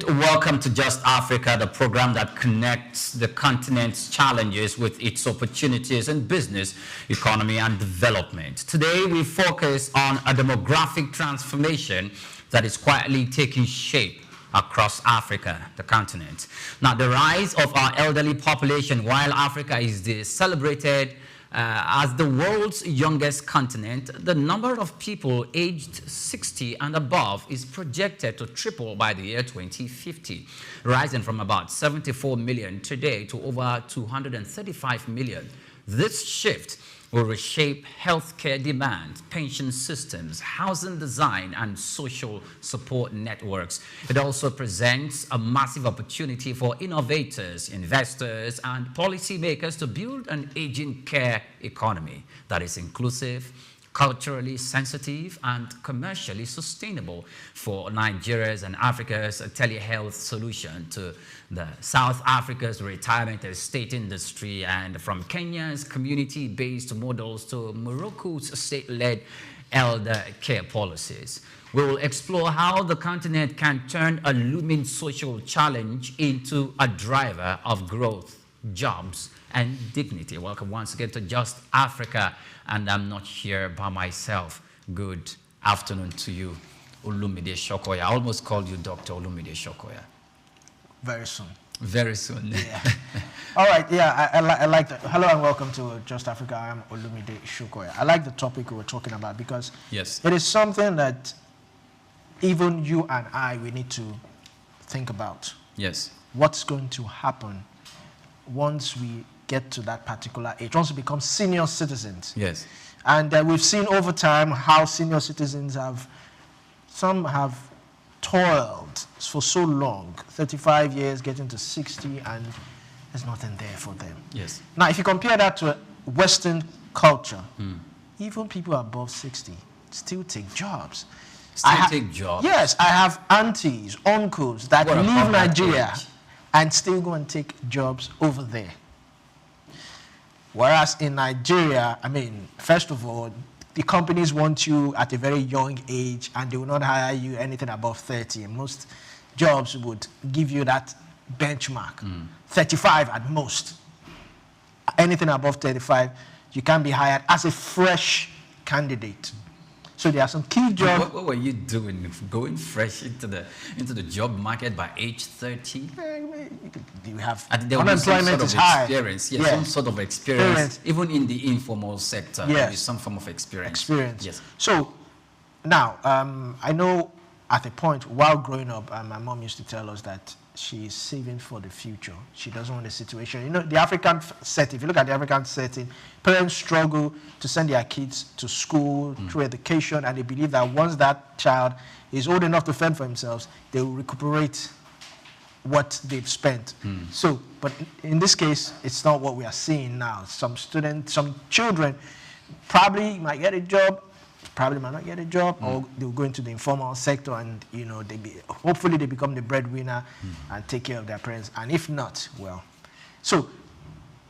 good? Welcome to Just Africa, the program that connects the continent's challenges with its opportunities in business, economy, and development. Today, we focus on a demographic transformation that is quietly taking shape across Africa, the continent. Now, the rise of our elderly population, while Africa is celebrated as the world's youngest continent, the number of people aged 60 and above is projected to triple by the year 2050, rising from about 74 million today to over 235 million. This shift will reshape healthcare demand, pension systems, housing design, and social support networks. It also presents a massive opportunity for innovators, investors, and policymakers to build an aging care economy that is inclusive, culturally sensitive, and commercially sustainable for Nigeria's and Africa's telehealth solution to the South Africa's retirement estate industry, and from Kenya's community-based models to Morocco's state-led elder care policies. We will explore how the continent can turn a looming social challenge into a driver of growth, jobs, and dignity. Welcome once again to Just Africa, and I'm not here by myself. Good afternoon to you, Olumide Shokoya. I almost called you Dr. Olumide Shokoya. Very soon. Very soon. Yeah. All right, yeah, I like that. Hello and welcome to Just Africa. I am Olumide Shokoya. I like the topic we were talking about because yes, it is something that even you and I, we need to think about. Yes. What's going to happen once we get to that particular age, once we become senior citizens. Yes. And we've seen over time how senior citizens some have toiled for so long, 35 years, getting to 60, and there's nothing there for them. Yes. Now, if you compare that to Western culture, even people above 60 still take jobs. Take jobs? Yes, I have aunties, uncles that leave Nigeria and still go and take jobs over there. Whereas in Nigeria, I mean, first of all, the companies want you at a very young age and they will not hire you anything above 30. And most jobs would give you that benchmark, 35 at most. Anything above 35, you can be hired as a fresh candidate. So there are some key jobs. What were you doing, going fresh into the job market by age 30? You have unemployment is high. Yes, some sort of experience, even in the informal sector. Yes. There is some form of experience. Yes. So now, I know at a point while growing up, my mom used to tell us that she's saving for the future. She doesn't want a situation. You know, the African setting, if you look at the African setting, parents struggle to send their kids to school through education, and they believe that once that child is old enough to fend for themselves, they will recuperate what they've spent. So, but in this case, it's not what we are seeing now. Some children probably might get a job, probably might not get a job, or they'll go into the informal sector and, you know, hopefully they become the breadwinner and take care of their parents. And if not, well. So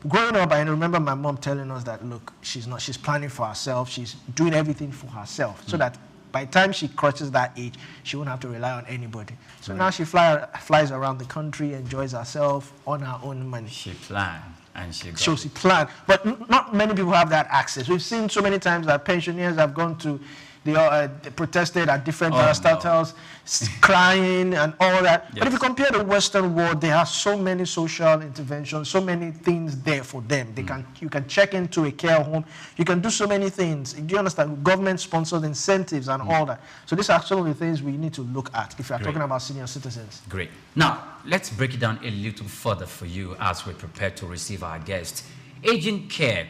growing up, I remember my mom telling us that, look, she's planning for herself. She's doing everything for herself so that by the time she crosses that age, she won't have to rely on anybody. So now she flies around the country, enjoys herself on her own money. She planned. And she planned, but not many people have that access. We've seen so many times that pensioners have gone to, they protested at different parastatals, crying and all that. Yes. But if you compare the Western world, there are so many social interventions, so many things there for them. You can check into a care home. You can do so many things. Do you understand? Government-sponsored incentives and all that. So these are some of the things we need to look at if we are talking about senior citizens. Great. Now, let's break it down a little further for you as we prepare to receive our guest. Aging care,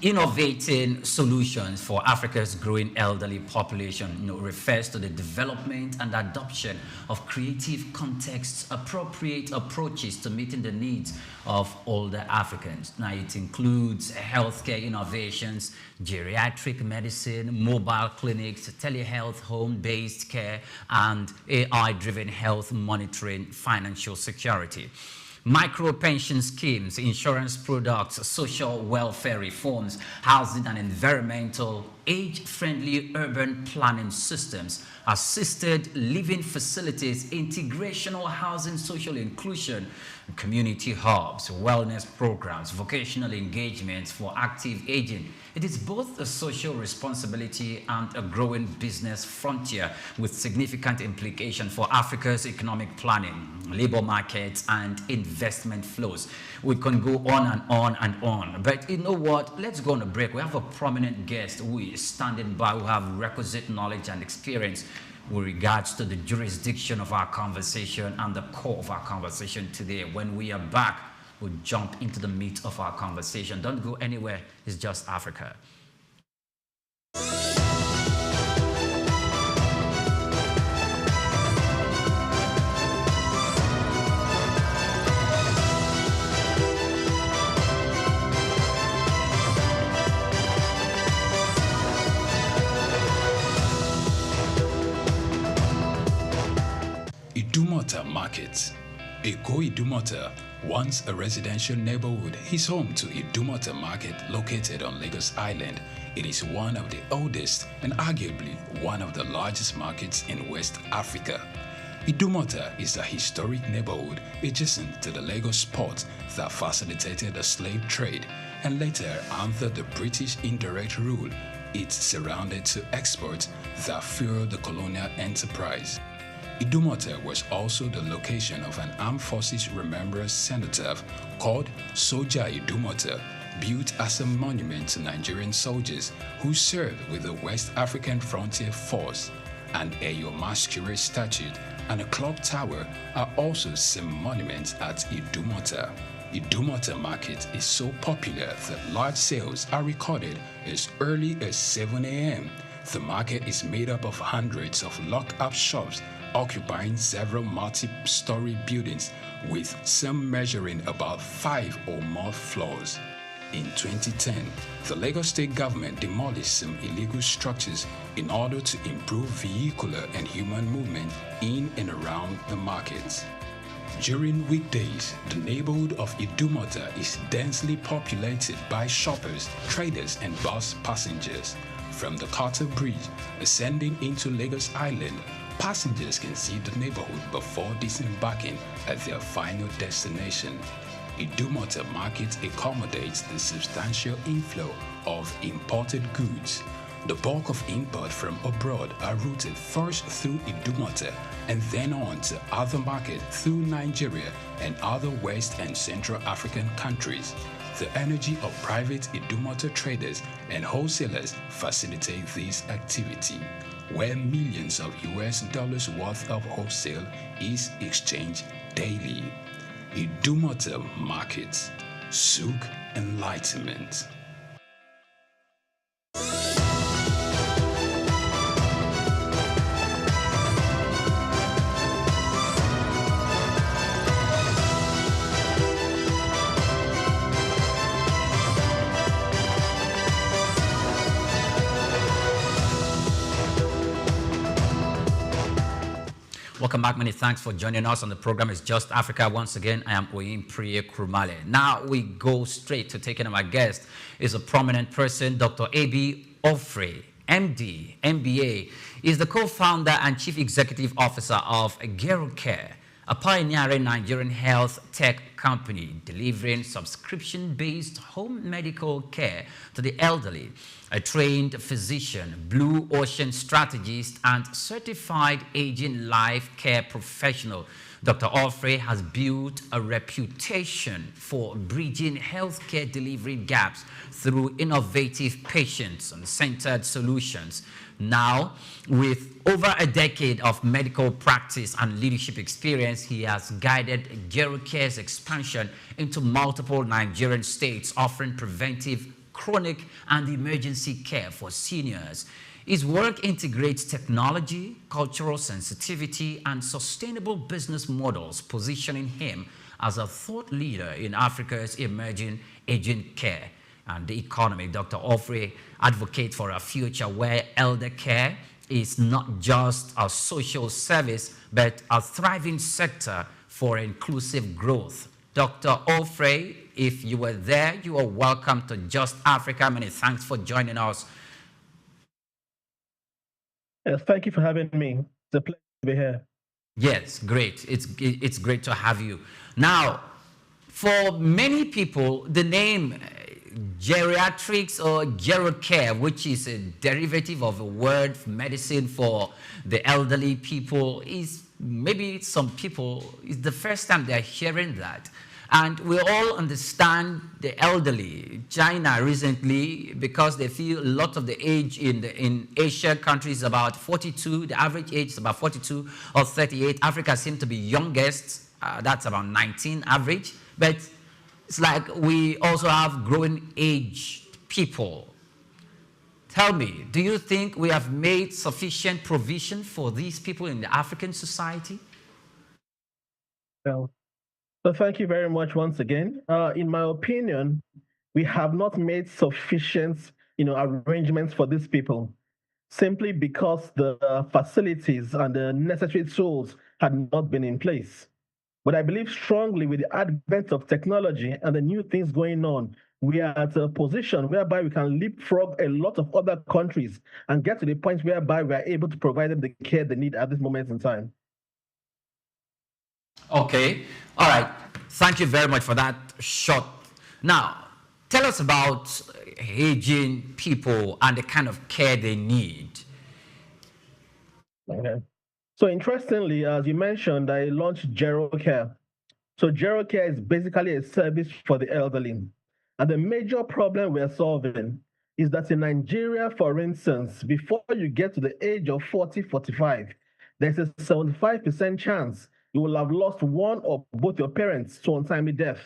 innovating solutions for Africa's growing elderly population, refers to the development and adoption of creative, context-appropriate approaches to meeting the needs of older Africans. Now, it includes healthcare innovations, geriatric medicine, mobile clinics, telehealth, home-based care, and AI-driven health monitoring, financial security. Micro pension schemes, insurance products, social welfare reforms, housing and environmental age-friendly urban planning systems, assisted living facilities, integrational housing, social inclusion, community hubs, wellness programs, vocational engagements for active aging. It is both a social responsibility and a growing business frontier with significant implication for Africa's economic planning, labor markets, and investment flows. We can go on and on and on. But you know what? Let's go on a break. We have a prominent guest who is standing by, who have requisite knowledge and experience with regards to the jurisdiction of our conversation and the core of our conversation today. When we are back, we'll jump into the meat of our conversation. Don't go anywhere. It's Just Africa. Idumota Market. Eko Idumota, once a residential neighborhood, is home to Idumota Market located on Lagos Island. It is one of the oldest and arguably one of the largest markets in West Africa. Idumota is a historic neighborhood adjacent to the Lagos port that facilitated the slave trade and later, under the British indirect rule, it surrounded to exports that fueled the colonial enterprise. Idumota was also the location of an armed forces remembrance cenotaph called Soja Idumota, built as a monument to Nigerian soldiers who served with the West African Frontier Force. An Eyo masquerade statue and a clock tower are also some monuments at Idumota. Idumota Market is so popular that large sales are recorded as early as 7 a.m. The market is made up of hundreds of locked-up shops occupying several multi-story buildings, with some measuring about 5 or more floors. In 2010, the Lagos State government demolished some illegal structures in order to improve vehicular and human movement in and around the markets. During weekdays, the neighborhood of Idumota is densely populated by shoppers, traders, and bus passengers. From the Carter Bridge ascending into Lagos Island, passengers can see the neighborhood before disembarking at their final destination. Idumota Market accommodates the substantial inflow of imported goods. The bulk of import from abroad are routed first through Idumota and then on to other markets through Nigeria and other West and Central African countries. The energy of private Idumota traders and wholesalers facilitate this activity, where millions of US dollars worth of wholesale is exchanged daily. Idumota Market, Souk Enlightenment. Welcome back. Many thanks for joining us on the program. It's Just Africa. Once again, I am Oyin Priye Krumale. Now we go straight to taking my guest. Is a prominent person, Dr. A.B. Ofre, MD, MBA, is the co-founder and chief executive officer of GeroCare, a pioneering Nigerian health tech company delivering subscription-based home medical care to the elderly. A trained physician, blue ocean strategist, and certified aging life care professional, Dr. Ofre has built a reputation for bridging healthcare delivery gaps through innovative patient-centered solutions. Now, with over a decade of medical practice and leadership experience, he has guided GeroCare's expansion into multiple Nigerian states, offering preventive, chronic, and emergency care for seniors. His work integrates technology, cultural sensitivity, and sustainable business models, positioning him as a thought leader in Africa's emerging aging care and the economy. Dr. Ofre advocates for a future where elder care is not just a social service, but a thriving sector for inclusive growth. Dr. Ofre, if you were there, you are welcome to Just Africa. Many thanks for joining us. Yes, thank you for having me. It's a pleasure to be here. Yes, great. It's great to have you. Now, for many people, the name geriatrics or gerocare, which is a derivative of a word for medicine for the elderly people, is maybe some people, it's the first time they're hearing that. And we all understand the elderly. China recently, because they feel a lot of the age in Asia countries is about 42, the average age is about 42 or 38. Africa seems to be youngest, that's about 19 average. But it's like we also have growing age people. Tell me, do you think we have made sufficient provision for these people in the African society? Well, so thank you very much once again. In my opinion, we have not made sufficient, arrangements for these people, simply because the facilities and the necessary tools had not been in place. But I believe strongly with the advent of technology and the new things going on, we are at a position whereby we can leapfrog a lot of other countries and get to the point whereby we are able to provide them the care they need at this moment in time. Okay. All right. Thank you very much for that short. Now, tell us about aging people and the kind of care they need. Okay. So interestingly, as you mentioned, I launched GeroCare. So GeroCare is basically a service for the elderly. And the major problem we're solving is that in Nigeria, for instance, before you get to the age of 40, 45, there's a 75% chance you will have lost one or both your parents to untimely death,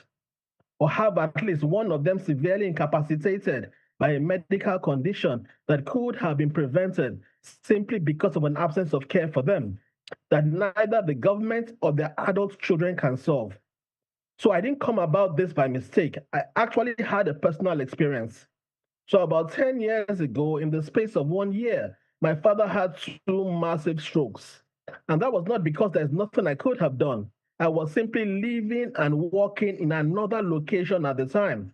or have at least one of them severely incapacitated by a medical condition that could have been prevented simply because of an absence of care for them that neither the government or their adult children can solve. So I didn't come about this by mistake. I actually had a personal experience. So about 10 years ago, in the space of 1 year, my father had two massive strokes. And that was not because there's nothing I could have done. I was simply living and working in another location at the time.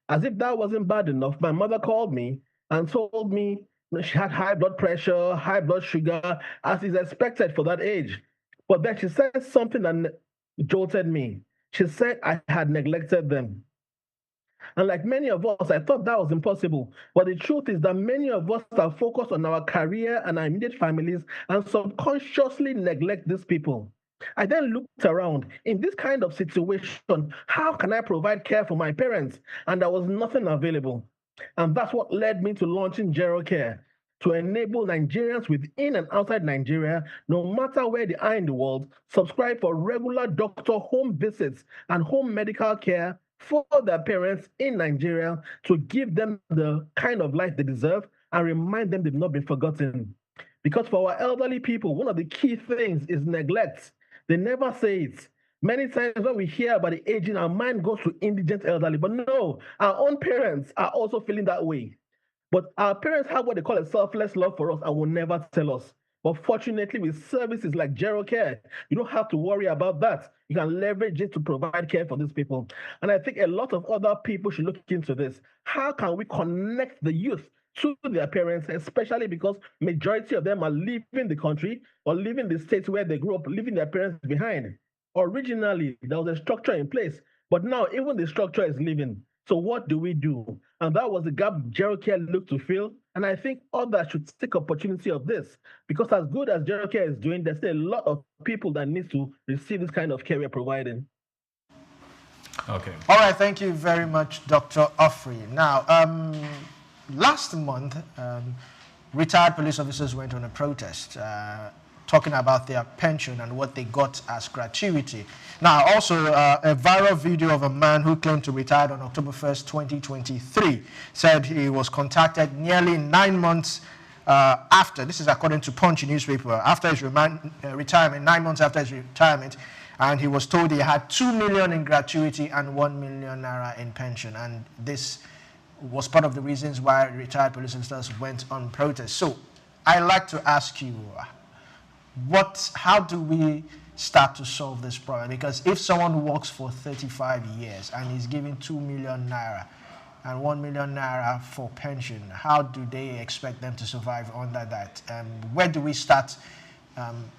As if that wasn't bad enough, my mother called me and told me she had high blood pressure, high blood sugar, as is expected for that age. But then she said something that jolted me. She said I had neglected them. And like many of us, I thought that was impossible. But the truth is that many of us are focused on our career and our immediate families and subconsciously neglect these people. I then looked around. In this kind of situation, how can I provide care for my parents? And there was nothing available. And that's what led me to launching GeroCare, to enable Nigerians within and outside Nigeria, no matter where they are in the world, subscribe for regular doctor home visits and home medical care for their parents in Nigeria to give them the kind of life they deserve and remind them they've not been forgotten. Because for our elderly people, one of the key things is neglect. They never say it. Many times when we hear about the aging, our mind goes to indigent elderly. But no, our own parents are also feeling that way. But our parents have what they call a selfless love for us and will never tell us. But fortunately, with services like GeroCare, you don't have to worry about that. You can leverage it to provide care for these people. And I think a lot of other people should look into this. How can we connect the youth to their parents, especially because majority of them are leaving the country or leaving the states where they grew up, leaving their parents behind? Originally, there was a structure in place, but now even the structure is leaving. So what do we do? And that was the gap GeroCare looked to fill. And I think others should take opportunity of this, because as good as GeroCare is doing, there's still a lot of people that need to receive this kind of care we're providing. Okay. All right, thank you very much, Dr. Offrey. Now, last month, retired police officers went on a protest talking about their pension and what they got as gratuity. Now, also, a viral video of a man who claimed to retire on October 1st, 2023, said he was contacted nearly 9 months after, this is according to Punch newspaper, after his retirement, 9 months after his retirement, and he was told he had 2 million in gratuity and 1 million naira in pension. And this was part of the reasons why retired police officers went on protest. So, I'd like to ask you, how do we start to solve this problem? Because if someone works for 35 years and is given 2 million naira, and 1 million naira for pension. How do they expect them to survive under that? Where do we start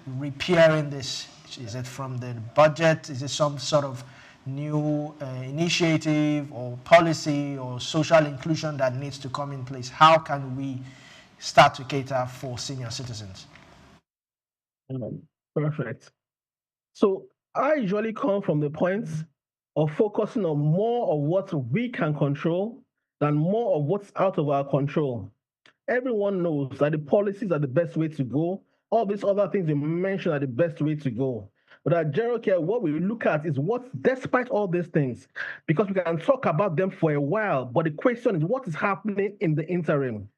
repairing this? Is it from the budget? Is it some sort of new initiative or policy or social inclusion that needs to come in place? How can we start to cater for senior citizens? Perfect. So I usually come from the point of focusing on more of what we can control than more of what's out of our control. Everyone knows that the policies are the best way to go. All these other things you mentioned are the best way to go. But at GeroCare, what we look at is what, despite all these things, because we can talk about them for a while, but the question is what is happening in the interim?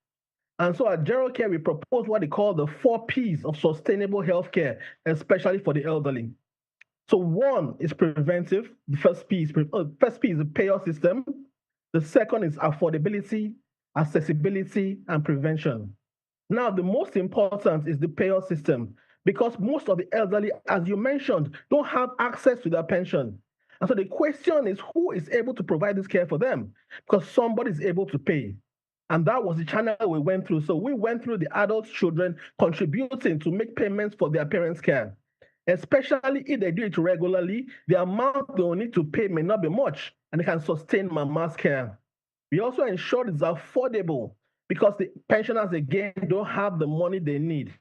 And so at GeroCare, we propose what they call the 4 Ps of sustainable healthcare, especially for the elderly. So one is preventive. The first P is the payer system. The second is affordability, accessibility, and prevention. Now, the most important is the payer system, because most of the elderly, as you mentioned, don't have access to their pension. And so the question is who is able to provide this care for them? Because somebody is able to pay. And that was the channel we went through. So we went through the adult children contributing to make payments for their parents' care. Especially if they do it regularly, the amount they will need to pay may not be much, and they can sustain mama's care. We also ensure it's affordable because the pensioners, again, don't have the money they need.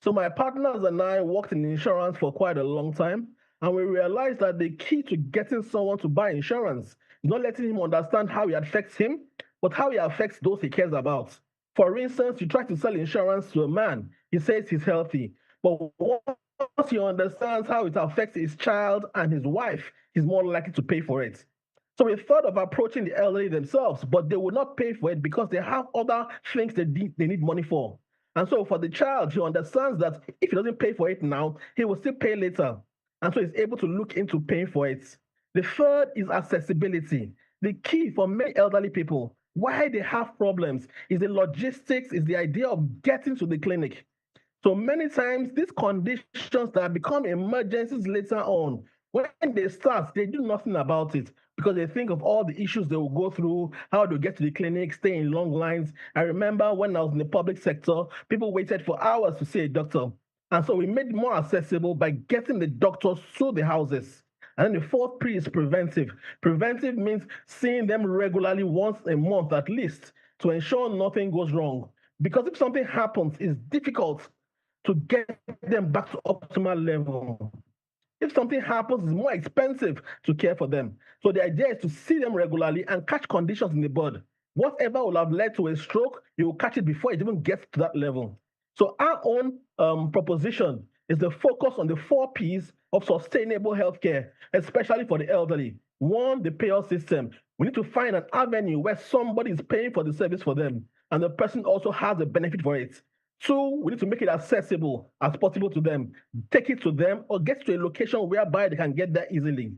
So my partners and I worked in insurance for quite a long time, and we realized that the key to getting someone to buy insurance is not letting him understand how it affects him, but how it affects those he cares about. For instance, you try to sell insurance to a man, he says he's healthy, but once he understands how it affects his child and his wife, he's more likely to pay for it. So we thought of approaching the elderly themselves, but they would not pay for it because they have other things they need money for. And so for the child, he understands that if he doesn't pay for it now, he will still pay later. And so he's able to look into paying for it. The third is accessibility. The key for many elderly people, why they have problems, is the logistics, is the idea of getting to the clinic. So many times, these conditions that become emergencies later on, when they start, they do nothing about it because they think of all the issues they will go through, how to get to the clinic, stay in long lines. I remember when I was in the public sector, people waited for hours to see a doctor. And so we made it more accessible by getting the doctors to the houses. And then the fourth P is preventive. Preventive means seeing them regularly once a month at least to ensure nothing goes wrong. Because if something happens, it's difficult to get them back to optimal level. If something happens, it's more expensive to care for them. So the idea is to see them regularly and catch conditions in the bud. Whatever will have led to a stroke, you will catch it before it even gets to that level. So our own proposition is the focus on the 4 Ps of sustainable healthcare, especially for the elderly. One, the payer system. We need to find an avenue where somebody is paying for the service for them, and the person also has a benefit for it. 2, we need to make it accessible as possible to them. Take it to them or get to a location whereby they can get there easily.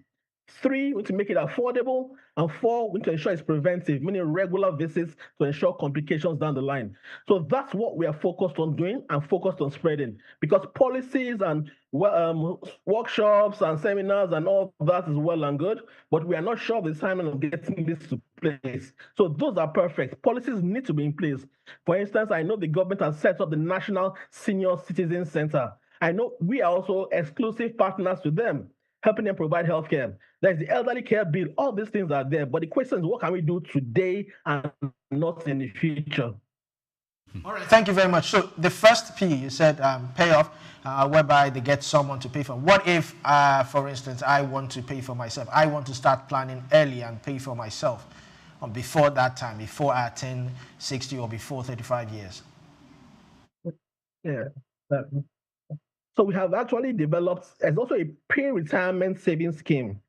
3, we need to make it affordable. And 4, we need to ensure it's preventive, meaning regular visits to ensure complications down the line. So that's what we are focused on doing and focused on spreading. Because policies and workshops and seminars and all that is well and good, but we are not sure of the timing of getting this to place. So those are perfect. Policies need to be in place. For instance, I know the government has set up the National Senior Citizen Center. I know we are also exclusive partners to them, helping them provide healthcare. There's the elderly care bill. All these things are there. But the question is, what can we do today and not in the future? All right, thank you very much. So the first P, you said payoff, whereby they get someone to pay for. What if, for instance, I want to pay for myself? I want to start planning early and pay for myself before that time, before I attain 60 or before 35 years. Yeah. So we have actually developed, there's also a pre-retirement savings scheme,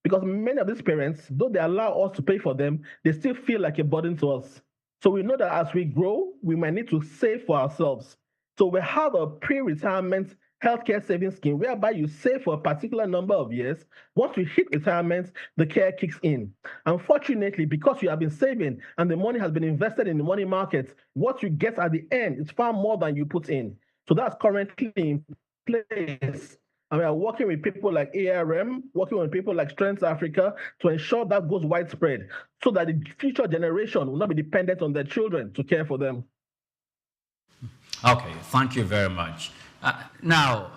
because many of these parents, though they allow us to pay for them, they still feel like a burden to us. So we know that as we grow, we might need to save for ourselves. So we have a pre-retirement healthcare savings scheme whereby you save for a particular number of years. Once you hit retirement, the care kicks in. Unfortunately, because you have been saving and the money has been invested in the money market, what you get at the end is far more than you put in. So that's currently in place. And we are working with people like ARM, working with people like Strength Africa to ensure that goes widespread so that the future generation will not be dependent on their children to care for them. Okay, thank you very much. Now,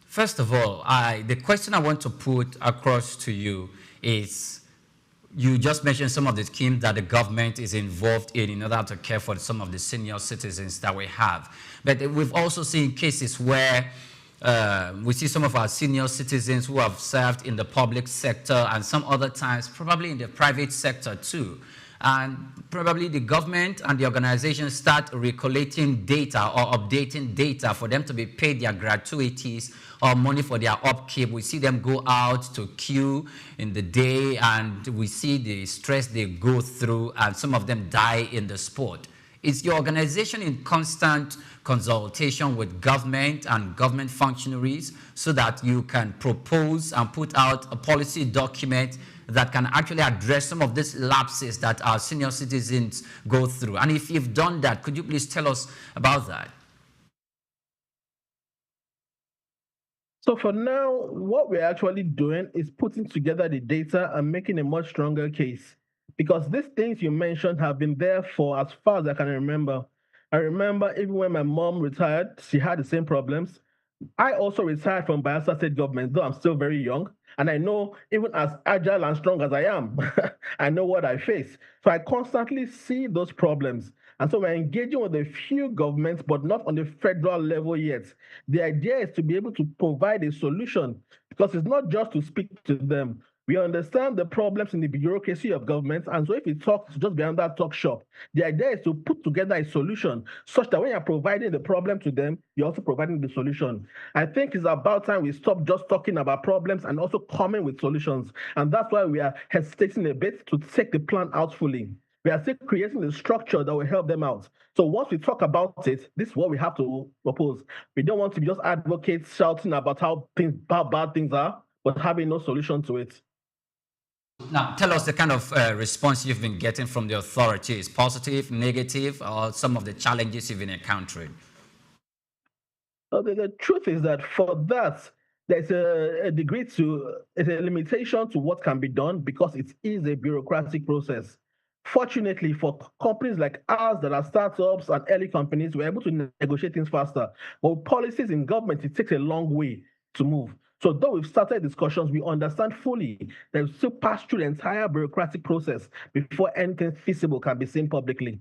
first of all, the question I want to put across to you is, you just mentioned some of the schemes that the government is involved in order to care for some of the senior citizens that we have. But we've also seen cases where we see some of our senior citizens who have served in the public sector and some other times probably in the private sector too. And probably the government and the organizations start recollecting data or updating data for them to be paid their gratuities or money for their upkeep. We see them go out to queue in the day, and we see the stress they go through, and some of them die in the sport. Is your organization in constant consultation with government and government functionaries so that you can propose and put out a policy document that can actually address some of these lapses that our senior citizens go through? And if you've done that, could you please tell us about that? So for now, what we're actually doing is putting together the data and making a much stronger case. Because these things you mentioned have been there for as far as I can remember. I remember even when my mom retired, she had the same problems. I also retired from Bayelsa State government, though I'm still very young. And I know, even as agile and strong as I am, I know what I face. So I constantly see those problems. And so we're engaging with a few governments, but not on the federal level yet. The idea is to be able to provide a solution, because it's not just to speak to them. We understand the problems in the bureaucracy of government, and so if we talk, it's just beyond that talk shop. The idea is to put together a solution such that when you're providing the problem to them, you're also providing the solution. I think it's about time we stop just talking about problems and also coming with solutions. And that's why we are hesitating a bit to take the plan out fully. We are still creating the structure that will help them out. So once we talk about it, this is what we have to propose. We don't want to be just advocates shouting about how bad things are, but having no solution to it. Now, tell us the kind of response you've been getting from the authorities, positive, negative, or some of the challenges you've been encountering. The truth is that for that, there's a limitation to what can be done because it is a bureaucratic process. Fortunately, for companies like ours that are startups and early companies, we're able to negotiate things faster. But with policies in government, it takes a long way to move. So though we've started discussions, we understand fully that we still pass through the entire bureaucratic process before anything feasible can be seen publicly.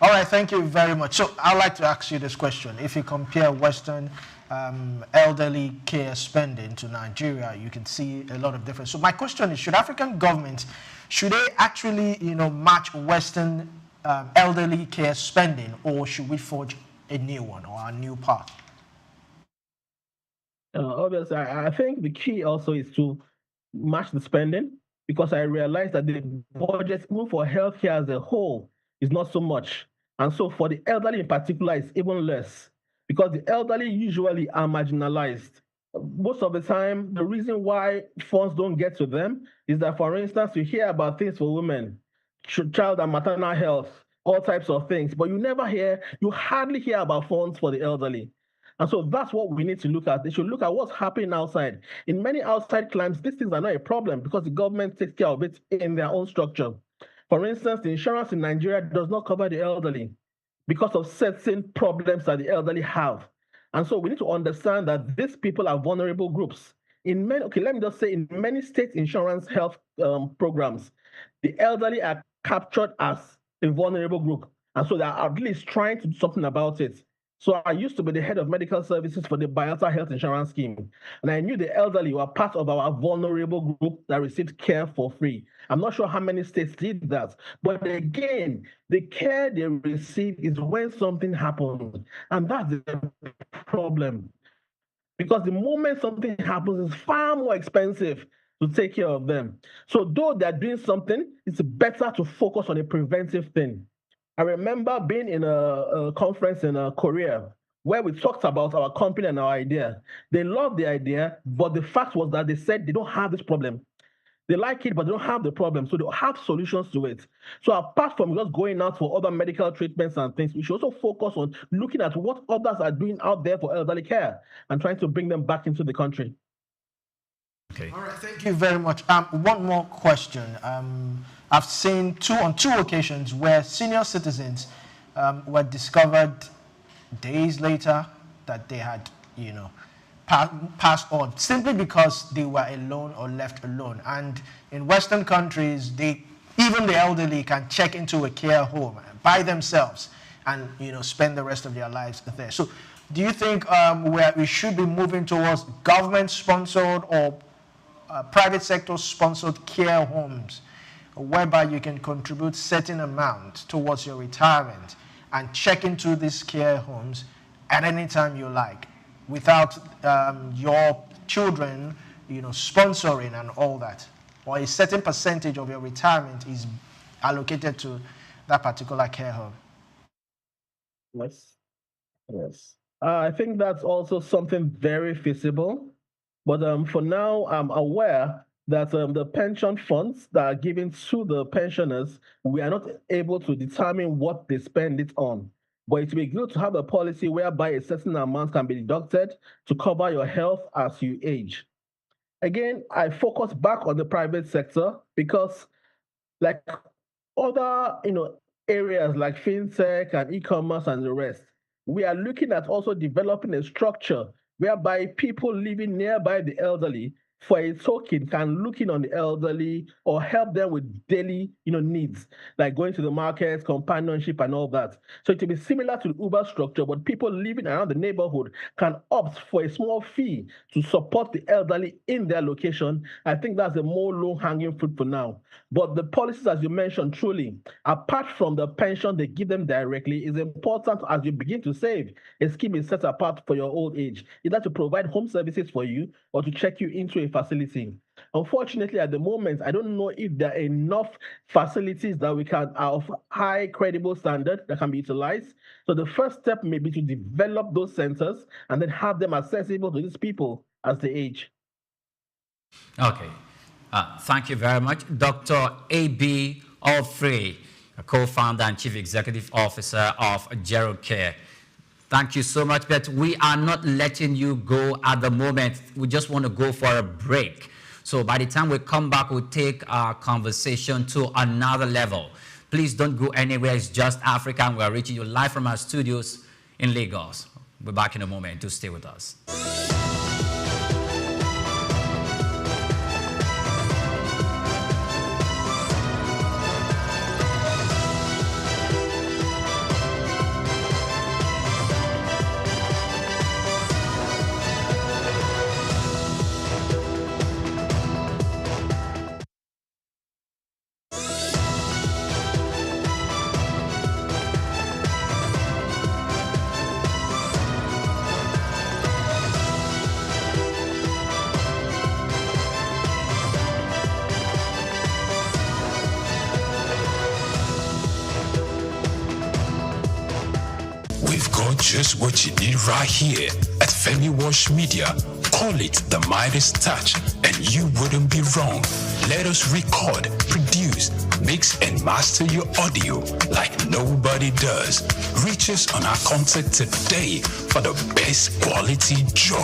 All right, thank you very much. So I'd like to ask you this question. If you compare Western elderly care spending to Nigeria, you can see a lot of difference. So my question is, should African governments, should they actually, match Western elderly care spending, or should we forge a new one or a new path? Obviously, I think the key also is to match the spending, because I realized that the budget, even for healthcare as a whole, is not so much. And so for the elderly in particular, it's even less, because the elderly usually are marginalized. Most of the time, the reason why funds don't get to them is that, for instance, you hear about things for women, child and maternal health, all types of things, but you hardly hear about funds for the elderly. And so that's what we need to look at. They should look at what's happening outside. In many outside climes, these things are not a problem because the government takes care of it in their own structure. For instance, the insurance in Nigeria does not cover the elderly because of certain problems that the elderly have. And so we need to understand that these people are vulnerable groups. Let me just say, in many state insurance health programs, the elderly are captured as a vulnerable group. And so they are at least trying to do something about it. So I used to be the head of medical services for the Bayelsa Health Insurance Scheme. And I knew the elderly were part of our vulnerable group that received care for free. I'm not sure how many states did that. But again, the care they receive is when something happens. And that's the problem. Because the moment something happens, it's far more expensive to take care of them. So though they're doing something, it's better to focus on a preventive thing. I remember being in a conference in Korea where we talked about our company and our idea. They loved the idea, but the fact was that they said they don't have this problem. They like it, but they don't have the problem. So they have solutions to it. So apart from just going out for other medical treatments and things, we should also focus on looking at what others are doing out there for elderly care and trying to bring them back into the country. Okay. All right, thank you very much. One more question. I've seen on two occasions where senior citizens were discovered days later that they had, passed on simply because they were alone or left alone. And in Western countries, even the elderly can check into a care home by themselves and spend the rest of their lives there. So, do you think we should be moving towards government-sponsored or private sector-sponsored care homes, whereby you can contribute certain amount towards your retirement and check into these care homes at any time you like, without your children, sponsoring and all that, or a certain percentage of your retirement is allocated to that particular care home? Yes. I think that's also something very feasible. But for now, I'm aware that the pension funds that are given to the pensioners, we are not able to determine what they spend it on. But it would be good to have a policy whereby a certain amount can be deducted to cover your health as you age. Again, I focus back on the private sector because, like other areas like fintech and e-commerce and the rest, we are looking at also developing a structure whereby people living nearby the elderly for a token can look in on the elderly or help them with daily needs, like going to the market, companionship and all that. So it will be similar to the Uber structure, but people living around the neighborhood can opt for a small fee to support the elderly in their location. I think that's a more low-hanging fruit for now. But the policies, as you mentioned, truly, apart from the pension they give them directly, is important as you begin to save. A scheme is set apart for your old age, either to provide home services for you or to check you into a facility. Unfortunately, at the moment, I don't know if there are enough facilities that we can of high credible standard that can be utilized. So the first step may be to develop those centers and then have them accessible to these people as they age. Okay. Thank you very much. Dr. A.B. Alfrey, co-founder and chief executive officer of GeroCare. Thank you so much, but we are not letting you go at the moment. We just want to go for a break. So by the time we come back, we'll take our conversation to another level. Please don't go anywhere. It's Just Africa, and we're reaching you live from our studios in Lagos. We're back in a moment. Do stay with us. Just what you need right here at Femi Wash Media. Call it the Midas Touch, and you wouldn't be wrong. Let us record, produce, mix, and master your audio like nobody does. Reach us on our contact today for the best quality job.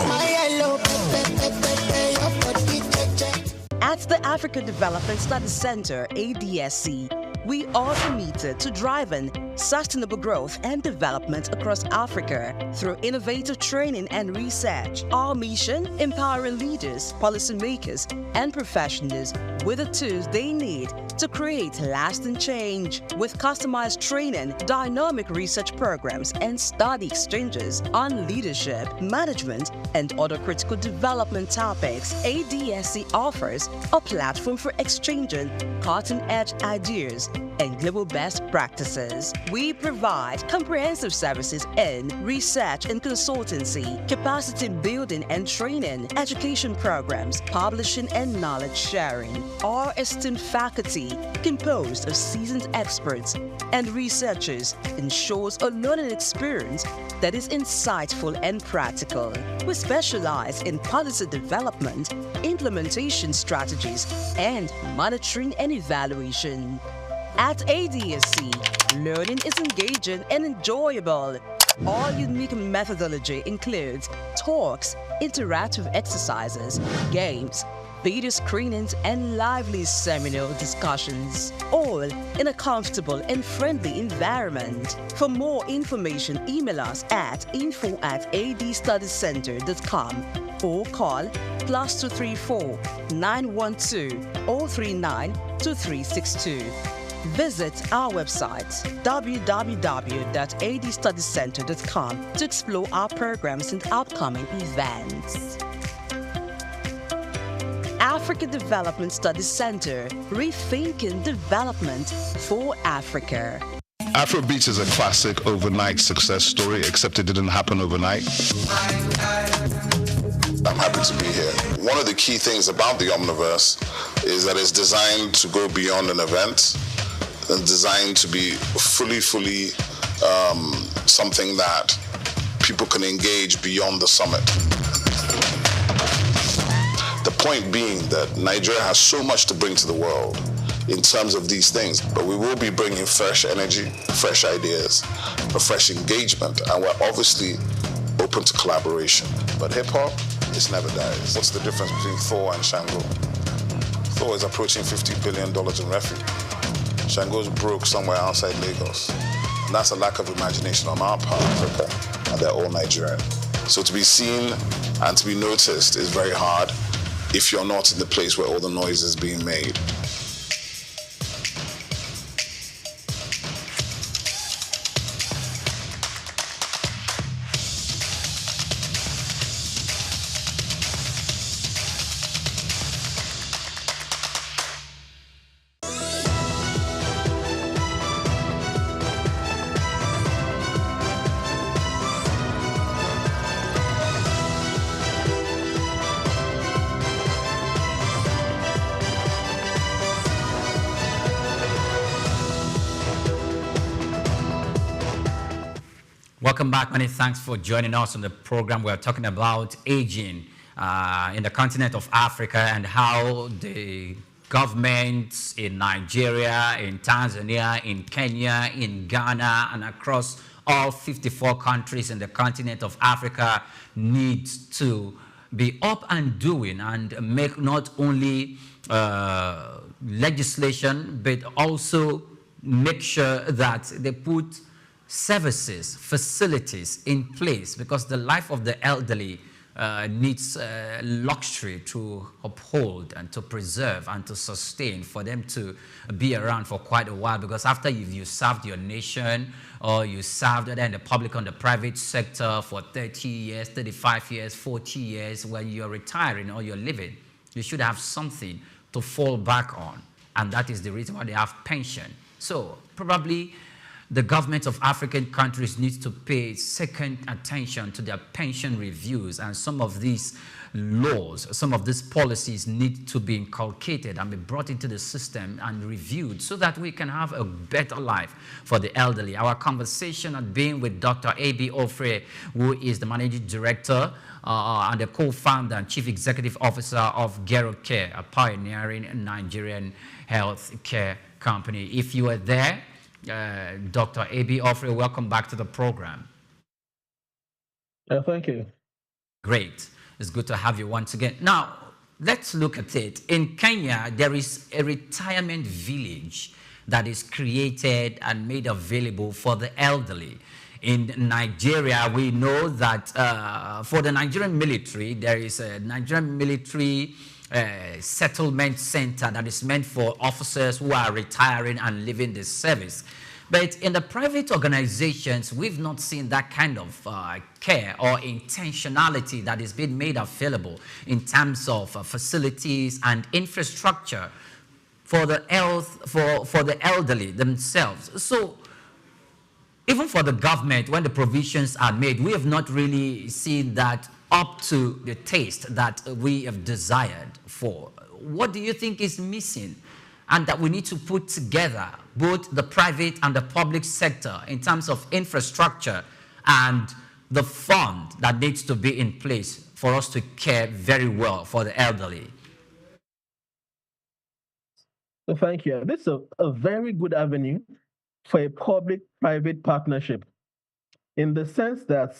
At the Africa Development Study Center, ADSC, we are committed to driving sustainable growth and development across Africa through innovative training and research. Our mission, empowering leaders, policymakers, and professionals with the tools they need to create lasting change. With customized training, dynamic research programs, and study exchanges on leadership, management, and other critical development topics, ADSC offers a platform for exchanging cutting-edge ideas and global best practices. We provide comprehensive services in research and consultancy, capacity building and training, education programs, publishing and knowledge sharing. Our esteemed faculty, composed of seasoned experts and researchers, ensures a learning experience that is insightful and practical. We specialize in policy development, implementation strategies, and monitoring and evaluation. At ADSC, learning is engaging and enjoyable. Our unique methodology includes talks, interactive exercises, games, video screenings, and lively seminar discussions, all in a comfortable and friendly environment. For more information, email us at info@adstudiescenter.com or call +234 912 039 2362. Visit our website www.adstudiescenter.com to explore our programs and upcoming events. Africa Development Studies Center, rethinking development for Africa. Afrobeats is a classic overnight success story, except it didn't happen overnight. I'm happy to be here. One of the key things about the Omniverse is that it's designed to go beyond an event and designed to be fully something that people can engage beyond the summit. The point being that Nigeria has so much to bring to the world in terms of these things, but we will be bringing fresh energy, fresh ideas, a fresh engagement, and we're obviously open to collaboration. But hip-hop, it never dies. What's the difference between Thor and Shango? Thor is approaching $50 billion in revenue. Shango's broke somewhere outside Lagos. And that's a lack of imagination on our part, Africa, and they're all Nigerian. So to be seen and to be noticed is very hard if you're not in the place where all the noise is being made. Welcome back. Many thanks for joining us on the program. We're talking about aging in the continent of Africa and how the governments in Nigeria, in Tanzania, in Kenya, in Ghana, and across all 54 countries in the continent of Africa need to be up and doing and make not only legislation, but also make sure that they put services, facilities in place, because the life of the elderly needs luxury to uphold and to preserve and to sustain, for them to be around for quite a while. Because after you served your nation, or you served either in the public or the private sector for 30 years, 35 years, 40 years, when you're retiring or you're leaving, you should have something to fall back on. And that is the reason why they have pension. So probably the government of African countries needs to pay second attention to their pension reviews, and some of these laws, some of these policies need to be inculcated and be brought into the system and reviewed so that we can have a better life for the elderly. Our conversation had been with Dr. A.B. Ofre, who is the managing director and the co-founder and chief executive officer of Gero Care, a pioneering Nigerian health care company. If you are there, Dr. A.B. Ofre, welcome back to the program. Thank you. Great. It's good to have you once again. Now, let's look at it. In Kenya, there is a retirement village that is created and made available for the elderly. In Nigeria, we know that for the Nigerian military, there is a Nigerian military settlement center that is meant for officers who are retiring and leaving the service. But in the private organizations, we've not seen that kind of care or intentionality that is being made available in terms of facilities and infrastructure for the health, for the elderly themselves. So even for the government, when the provisions are made, we have not really seen that up to the taste that we have desired for. What do you think is missing and that we need to put together, both the private and the public sector, in terms of infrastructure and the fund that needs to be in place for us to care very well for the elderly? So thank you. This is a very good avenue for a public-private partnership, in the sense that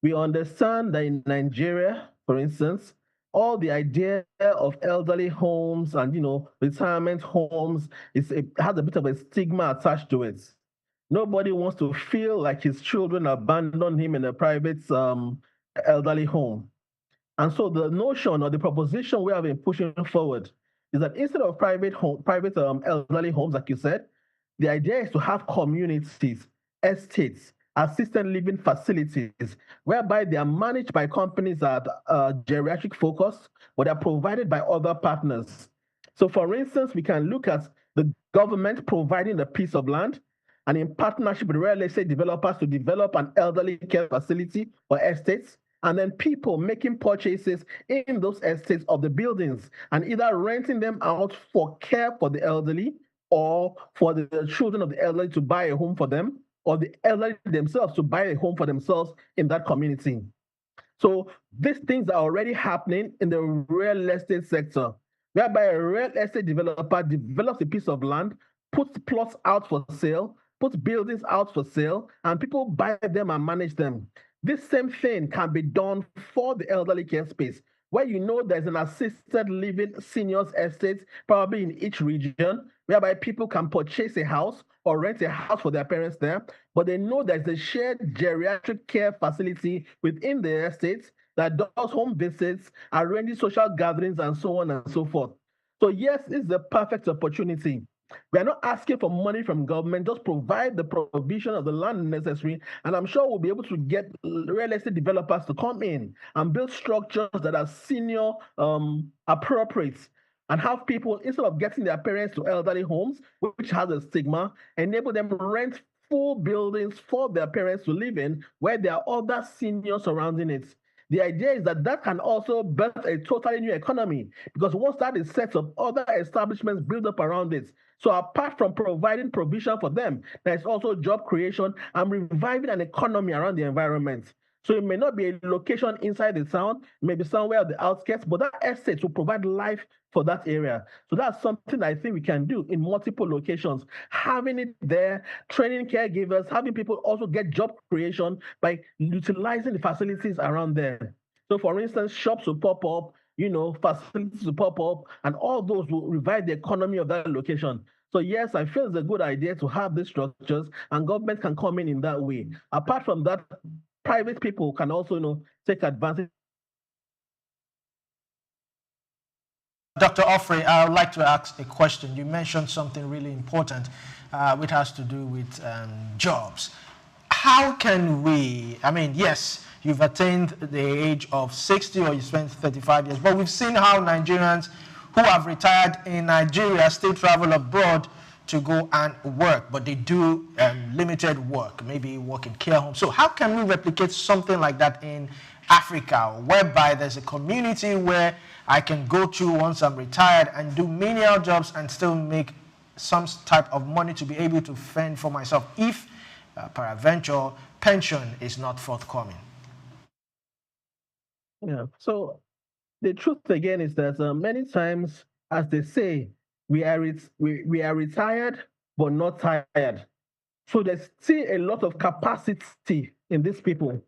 we understand that in Nigeria, for instance, all the idea of elderly homes and retirement homes it has a bit of a stigma attached to it. Nobody wants to feel like his children abandon him in a private elderly home. And so the notion or the proposition we have been pushing forward is that instead of private elderly homes, like you said, the idea is to have communities, estates, assisted living facilities, whereby they are managed by companies that are geriatric focused, but are provided by other partners. So for instance, we can look at the government providing a piece of land, and in partnership with real estate developers to develop an elderly care facility or estates, and then people making purchases in those estates of the buildings and either renting them out for care for the elderly, or for the children of the elderly to buy a home for them, or the elderly themselves to buy a home for themselves in that community. So these things are already happening in the real estate sector, whereby a real estate developer develops a piece of land, puts plots out for sale, puts buildings out for sale, and people buy them and manage them. This same thing can be done for the elderly care space, where there's an assisted living seniors estate, probably in each region, whereby people can purchase a house or rent a house for their parents there, but they know there's a shared geriatric care facility within the estate that does home visits, arranges social gatherings, and so on and so forth. So yes, it's the perfect opportunity. We are not asking for money from government, just provide the provision of the land necessary, and I'm sure we'll be able to get real estate developers to come in and build structures that are senior appropriate, and have people, instead of getting their parents to elderly homes, which has a stigma, enable them to rent full buildings for their parents to live in, where there are other seniors surrounding it. The idea is that can also birth a totally new economy, because once that is set up, other establishments build up around it. So apart from providing provision for them, there's also job creation and reviving an economy around the environment. So it may not be a location inside the town, it may be somewhere at the outskirts, but that estate will provide life for that area. So that's something I think we can do in multiple locations. Having it there, training caregivers, having people also get job creation by utilizing the facilities around there. So for instance, shops will pop up, facilities will pop up, and all those will revive the economy of that location. So yes, I feel it's a good idea to have these structures, and government can come in that way. Apart from that, private people can also, take advantage. Dr. Offrey, I would like to ask a question. You mentioned something really important, which has to do with jobs. How can we, yes, you've attained the age of 60 or you spent 35 years, but we've seen how Nigerians who have retired in Nigeria still travel abroad to go and work, but they do limited work, maybe work in care homes. So how can we replicate something like that in Africa, whereby there's a community where I can go to once I'm retired and do menial jobs and still make some type of money to be able to fend for myself if peradventure pension is not forthcoming? Yeah, so the truth again is that many times, as they say, we are retired but not tired. So there's still a lot of capacity in these people.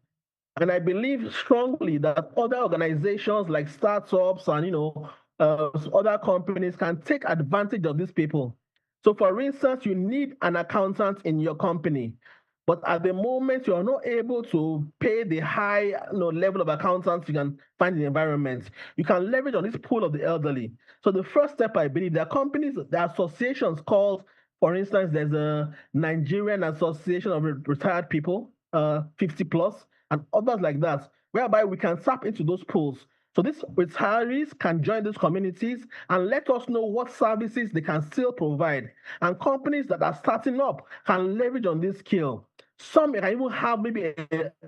And I believe strongly that other organizations like startups and other companies can take advantage of these people. So for instance, you need an accountant in your company, but at the moment you are not able to pay the high level of accountants you can find in the environment. You can leverage on this pool of the elderly. So the first step, I believe, there are companies, there are associations called, for instance, there's a Nigerian Association of Retired People, 50 plus, and others like that, whereby we can tap into those pools So these retirees can join these communities and let us know what services they can still provide. And companies that are starting up can leverage on this skill. Some can even have maybe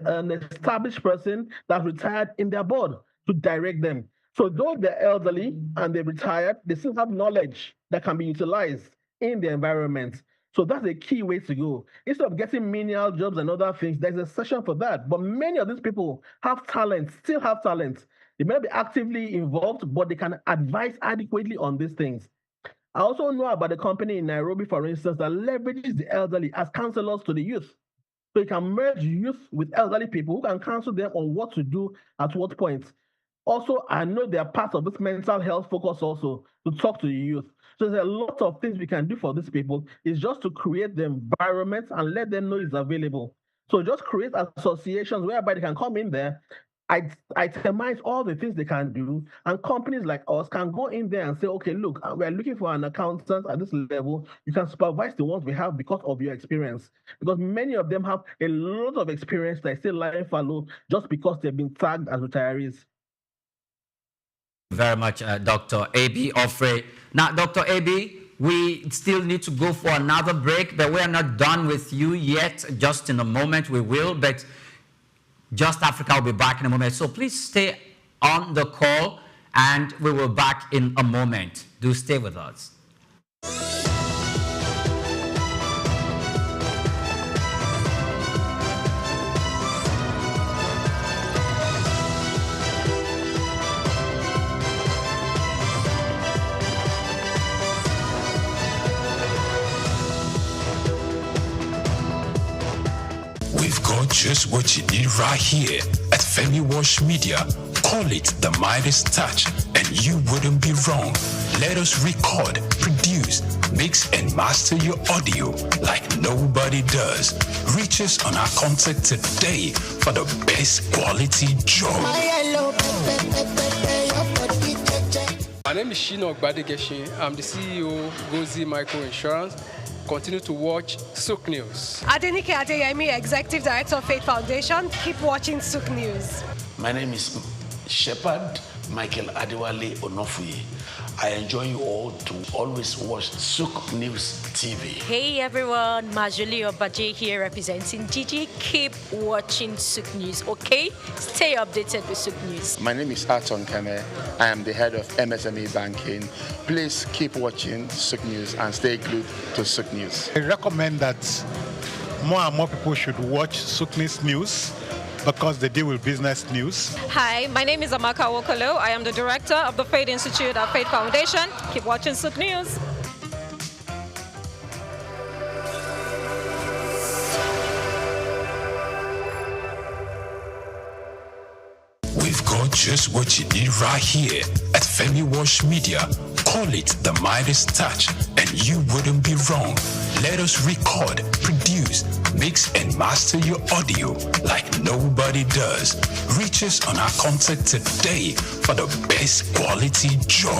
an established person that retired in their board to direct them. So though they're elderly and they're retired, they still have knowledge that can be utilized in the environment. So that's a key way to go. Instead of getting menial jobs and other things, there's a session for that. But many of these people have talent, still have talent. They may not be actively involved, but they can advise adequately on these things. I also know about a company in Nairobi, for instance, that leverages the elderly as counselors to the youth. So you can merge youth with elderly people who can counsel them on what to do at what point. Also, I know they are part of this mental health focus also to talk to the youth. So there's a lot of things we can do for these people. It's just to create the environment and let them know it's available. So just create associations whereby they can come in there, itemize all the things they can do, and companies like us can go in there and say, okay, look, we're looking for an accountant at this level. You can supervise the ones we have because of your experience. Because many of them have a lot of experience that is still lying fallow just because they've been tagged as retirees. Very much, Dr. A.B. Offrey. Now, Dr. A.B., we still need to go for another break, but we are not done with you yet. Just in a moment we will, but Just Africa will be back in a moment. So please stay on the call and we will be back in a moment. Do stay with us. We've got just what you need right here at Femi Wash Media. Call it the Midas Touch, and you wouldn't be wrong. Let us record, produce, mix, and master your audio like nobody does. Reach us on our contact today for the best quality job. My name is Shino Ogbadegeshin. I'm the CEO of Gozi Micro Insurance. Continue to watch Souqnews. Adenike Adeyemi, Executive Director of Faith Foundation. Keep watching Souqnews. My name is Shepherd Michael Adewale Onofuye. I enjoy you all to always watch Souqnews TV. Hey everyone, Majuli Obaje here representing Gigi. Keep watching Souqnews, okay? Stay updated with Souqnews. My name is Aton Keme. I am the head of MSME banking. Please keep watching Souqnews and stay glued to Souqnews. I recommend that more and more people should watch Souqnews News because they deal with business news. Hi, my name is Amaka Wokolo. I am the director of the Faith Institute at Faith Foundation. Keep watching Souqnews. We've got just what you need right here at Femi Wash Media. Call it the Midas Touch, and you wouldn't be wrong. Let us record, produce, mix, and master your audio like nobody does. Reach us on our contact today for the best quality job.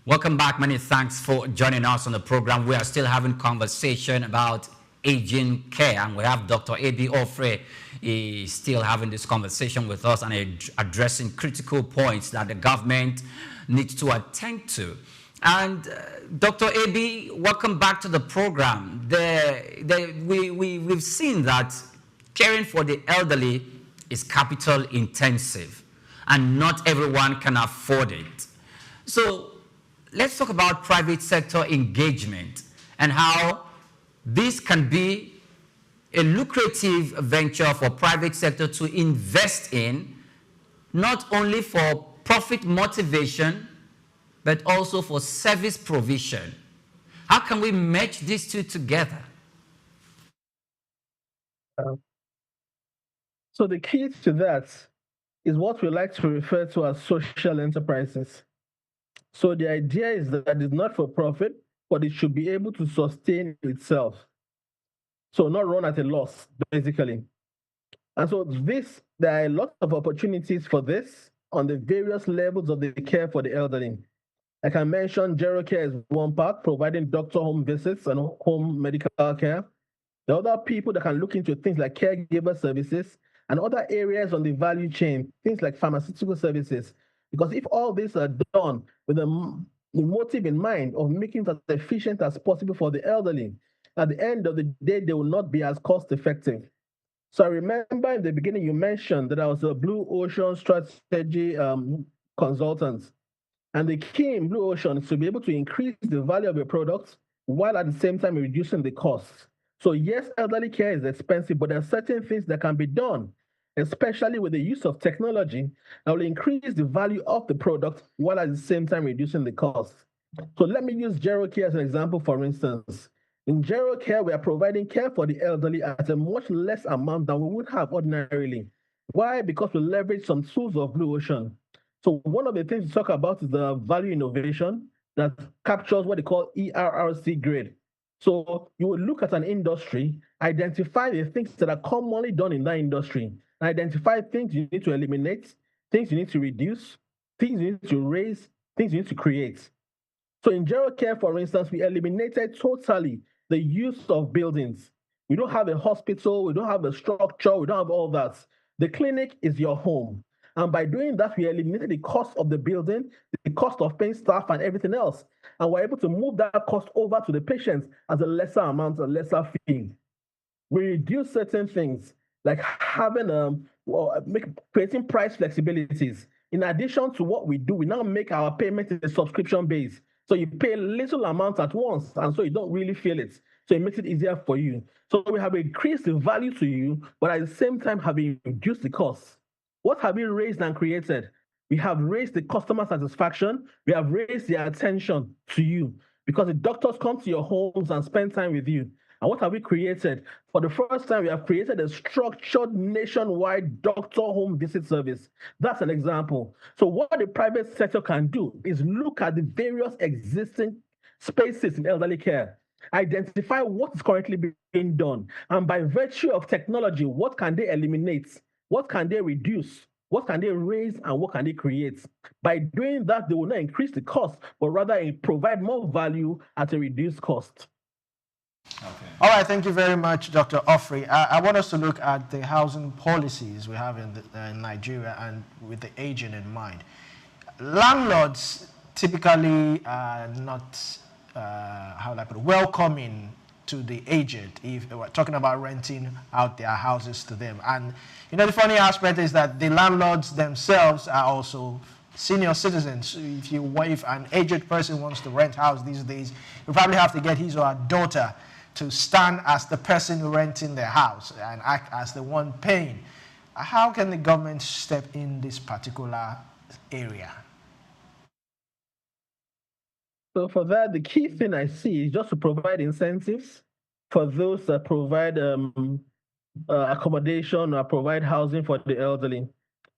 Welcome back. Many thanks for joining us on the program. We are still having conversation about aging care, and we have Dr. A.B. Ofre still having this conversation with us and addressing critical points that the government needs to attend to. And Dr. A.B., welcome back to the program. We've seen that caring for the elderly is capital intensive, and not everyone can afford it. So let's talk about private sector engagement and how this can be a lucrative venture for private sector to invest in, not only for profit motivation, but also for service provision. How can we match these two together? So the key to that is what we like to refer to as social enterprises. So the idea is that it's not for profit, but it should be able to sustain itself. So not run at a loss, basically. And so there are a lot of opportunities for this on the various levels of the care for the elderly. I can mention GeroCare is one part, providing doctor home visits and home medical care. There are other people that can look into things like caregiver services and other areas on the value chain, things like pharmaceutical services. Because if all these are done with the motive in mind of making it as efficient as possible for the elderly, at the end of the day, they will not be as cost effective. So I remember in the beginning you mentioned that I was a Blue Ocean strategy consultant. And the key in Blue Ocean is to be able to increase the value of your products while at the same time reducing the costs. So yes, elderly care is expensive, but there are certain things that can be done, especially with the use of technology, that will increase the value of the product while at the same time reducing the cost. So let me use GeroCare as an example, for instance. In GeroCare, we are providing care for the elderly at a much less amount than we would have ordinarily. Why? Because we leverage some tools of Blue Ocean. So one of the things to talk about is the value innovation that captures what they call ERRC grade. So you will look at an industry, identify the things that are commonly done in that industry, identify things you need to eliminate, things you need to reduce, things you need to raise, things you need to create. So in GeroCare, for instance, we eliminated totally the use of buildings. We don't have a hospital, we don't have a structure, we don't have all that. The clinic is your home. And by doing that, we eliminated the cost of the building, the cost of paying staff and everything else. And we're able to move that cost over to the patients as a lesser amount, a lesser fee. We reduce certain things like having creating price flexibilities. In addition to what we do, we now make our payment in a subscription base. So you pay little amounts at once, and so you don't really feel it. So it makes it easier for you. So we have increased the value to you, but at the same time have reduced the cost. What have we raised and created? We have raised the customer satisfaction. We have raised the attention to you because the doctors come to your homes and spend time with you. And what have we created? For the first time, we have created a structured nationwide doctor home visit service. That's an example. So what the private sector can do is look at the various existing spaces in elderly care, identify what is currently being done, and by virtue of technology, what can they eliminate? What can they reduce? What can they raise and what can they create? By doing that, they will not increase the cost, but rather provide more value at a reduced cost. Okay. All right, thank you very much, Dr. Ofre. I want us to look at the housing policies we have in Nigeria and with the aging in mind. Landlords typically are not, welcoming to the aged if we're talking about renting out their houses to them. And you know, the funny aspect is that the landlords themselves are also senior citizens. If an aged person wants to rent house these days, you probably have to get his or her daughter to stand as the person renting their house and act as the one paying. How can the government step in this particular area? So for that, the key thing I see is just to provide incentives for those that provide accommodation or provide housing for the elderly.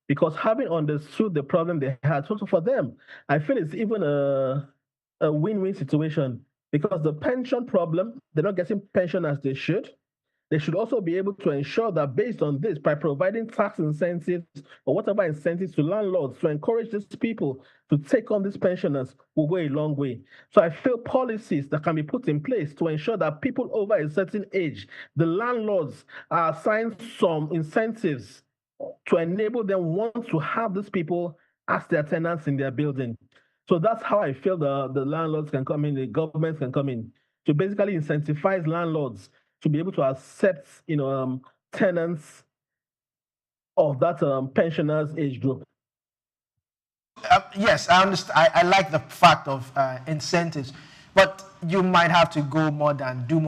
Because having understood the problem they had, so for them, I feel it's even a win-win situation. Because the pension problem, they're not getting pension as they should. They should also be able to ensure that based on this, by providing tax incentives or whatever incentives to landlords to encourage these people to take on these pensioners will go a long way. So I feel policies that can be put in place to ensure that people over a certain age, the landlords are assigned some incentives to enable them want to have these people as their tenants in their building. So that's how I feel the landlords can come in, the government can come in to basically incentivize landlords to be able to accept, tenants of that pensioners age group. Yes, I understand. I like the fact of incentives, but you might have to do more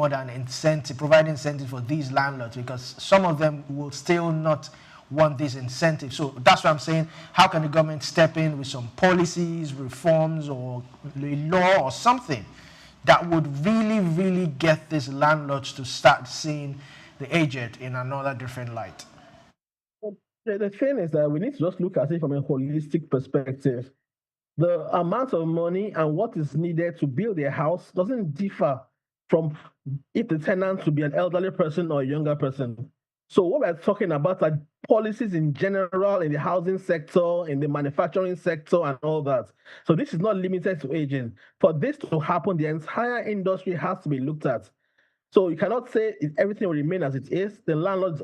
than incentive, provide incentives for these landlords, because some of them will still not want these incentives. So that's what I'm saying. How can the government step in with some policies, reforms, or law or something that would really, really get these landlords to start seeing the aged in another different light? The thing is that we need to just look at it from a holistic perspective. The amount of money and what is needed to build a house doesn't differ from if the tenant to be an elderly person or a younger person. So what we're talking about are policies in general in the housing sector, in the manufacturing sector, and all that. So this is not limited to aging. For this to happen, the entire industry has to be looked at. So you cannot say everything will remain as it is. The landlord's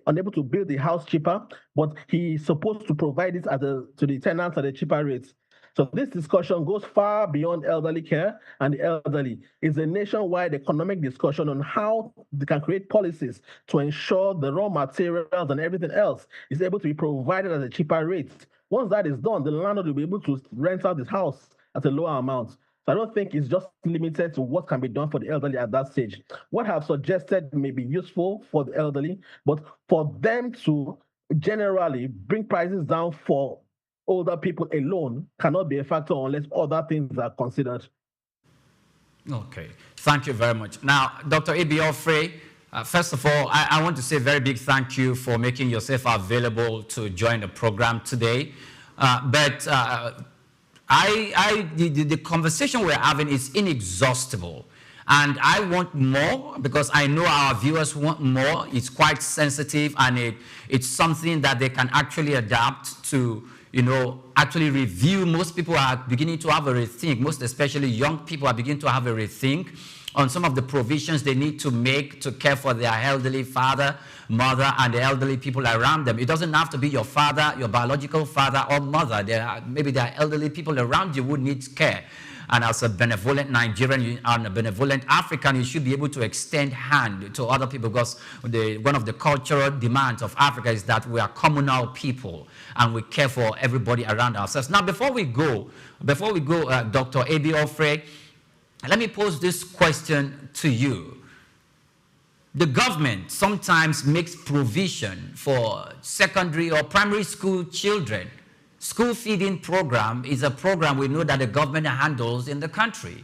unable to build the house cheaper, but he's supposed to provide it to the tenants at a cheaper rate. So this discussion goes far beyond elderly care and the elderly. It's a nationwide economic discussion on how they can create policies to ensure the raw materials and everything else is able to be provided at a cheaper rate. Once that is done, the landlord will be able to rent out his house at a lower amount. So I don't think it's just limited to what can be done for the elderly at that stage. What I've suggested may be useful for the elderly, but for them to generally bring prices down for older people alone cannot be a factor unless other things are considered. Okay, thank you very much. Now, Dr. Ebiofre, first of all, I want to say a very big thank you for making yourself available to join the program today. The conversation we're having is inexhaustible. And I want more because I know our viewers want more. It's quite sensitive, and it's something that they can actually adapt to, actually review. Most people are beginning to have a rethink, most especially young people are beginning to have a rethink on some of the provisions they need to make to care for their elderly father, mother, and the elderly people around them. It doesn't have to be your father, your biological father or mother. Maybe there are elderly people around you who need care. And as a benevolent Nigerian and a benevolent African, you should be able to extend hand to other people, because one of the cultural demands of Africa is that we are communal people and we care for everybody around ourselves. Now, before we go, Dr. Ebiofre, let me pose this question to you. The government sometimes makes provision for secondary or primary school children. School feeding program is a program we know that the government handles in the country.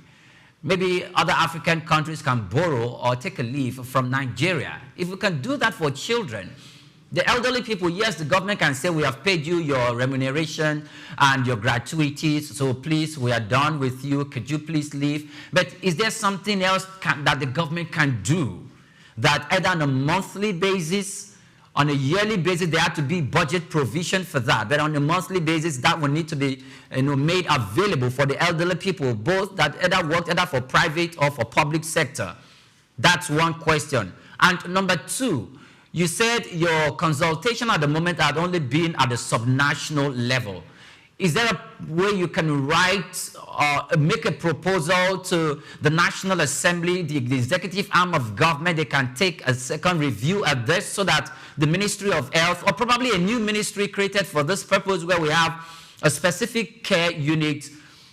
Maybe other African countries can borrow or take a leaf from Nigeria. If we can do that for children, the elderly people, yes, the government can say, we have paid you your remuneration and your gratuities, so please, we are done with you. Could you please leave? But is there something else that the government can do, that either on a monthly basis, on a yearly basis, there have to be budget provision for that. But on a monthly basis, that will need to be made available for the elderly people, both that either work either for private or for public sector. That's one question. And number two, you said your consultation at the moment had only been at the subnational level. Is there a way you can write or make a proposal to the National Assembly, the executive arm of government? They can take a second review at this so that the Ministry of Health, or probably a new ministry created for this purpose, where we have a specific care unit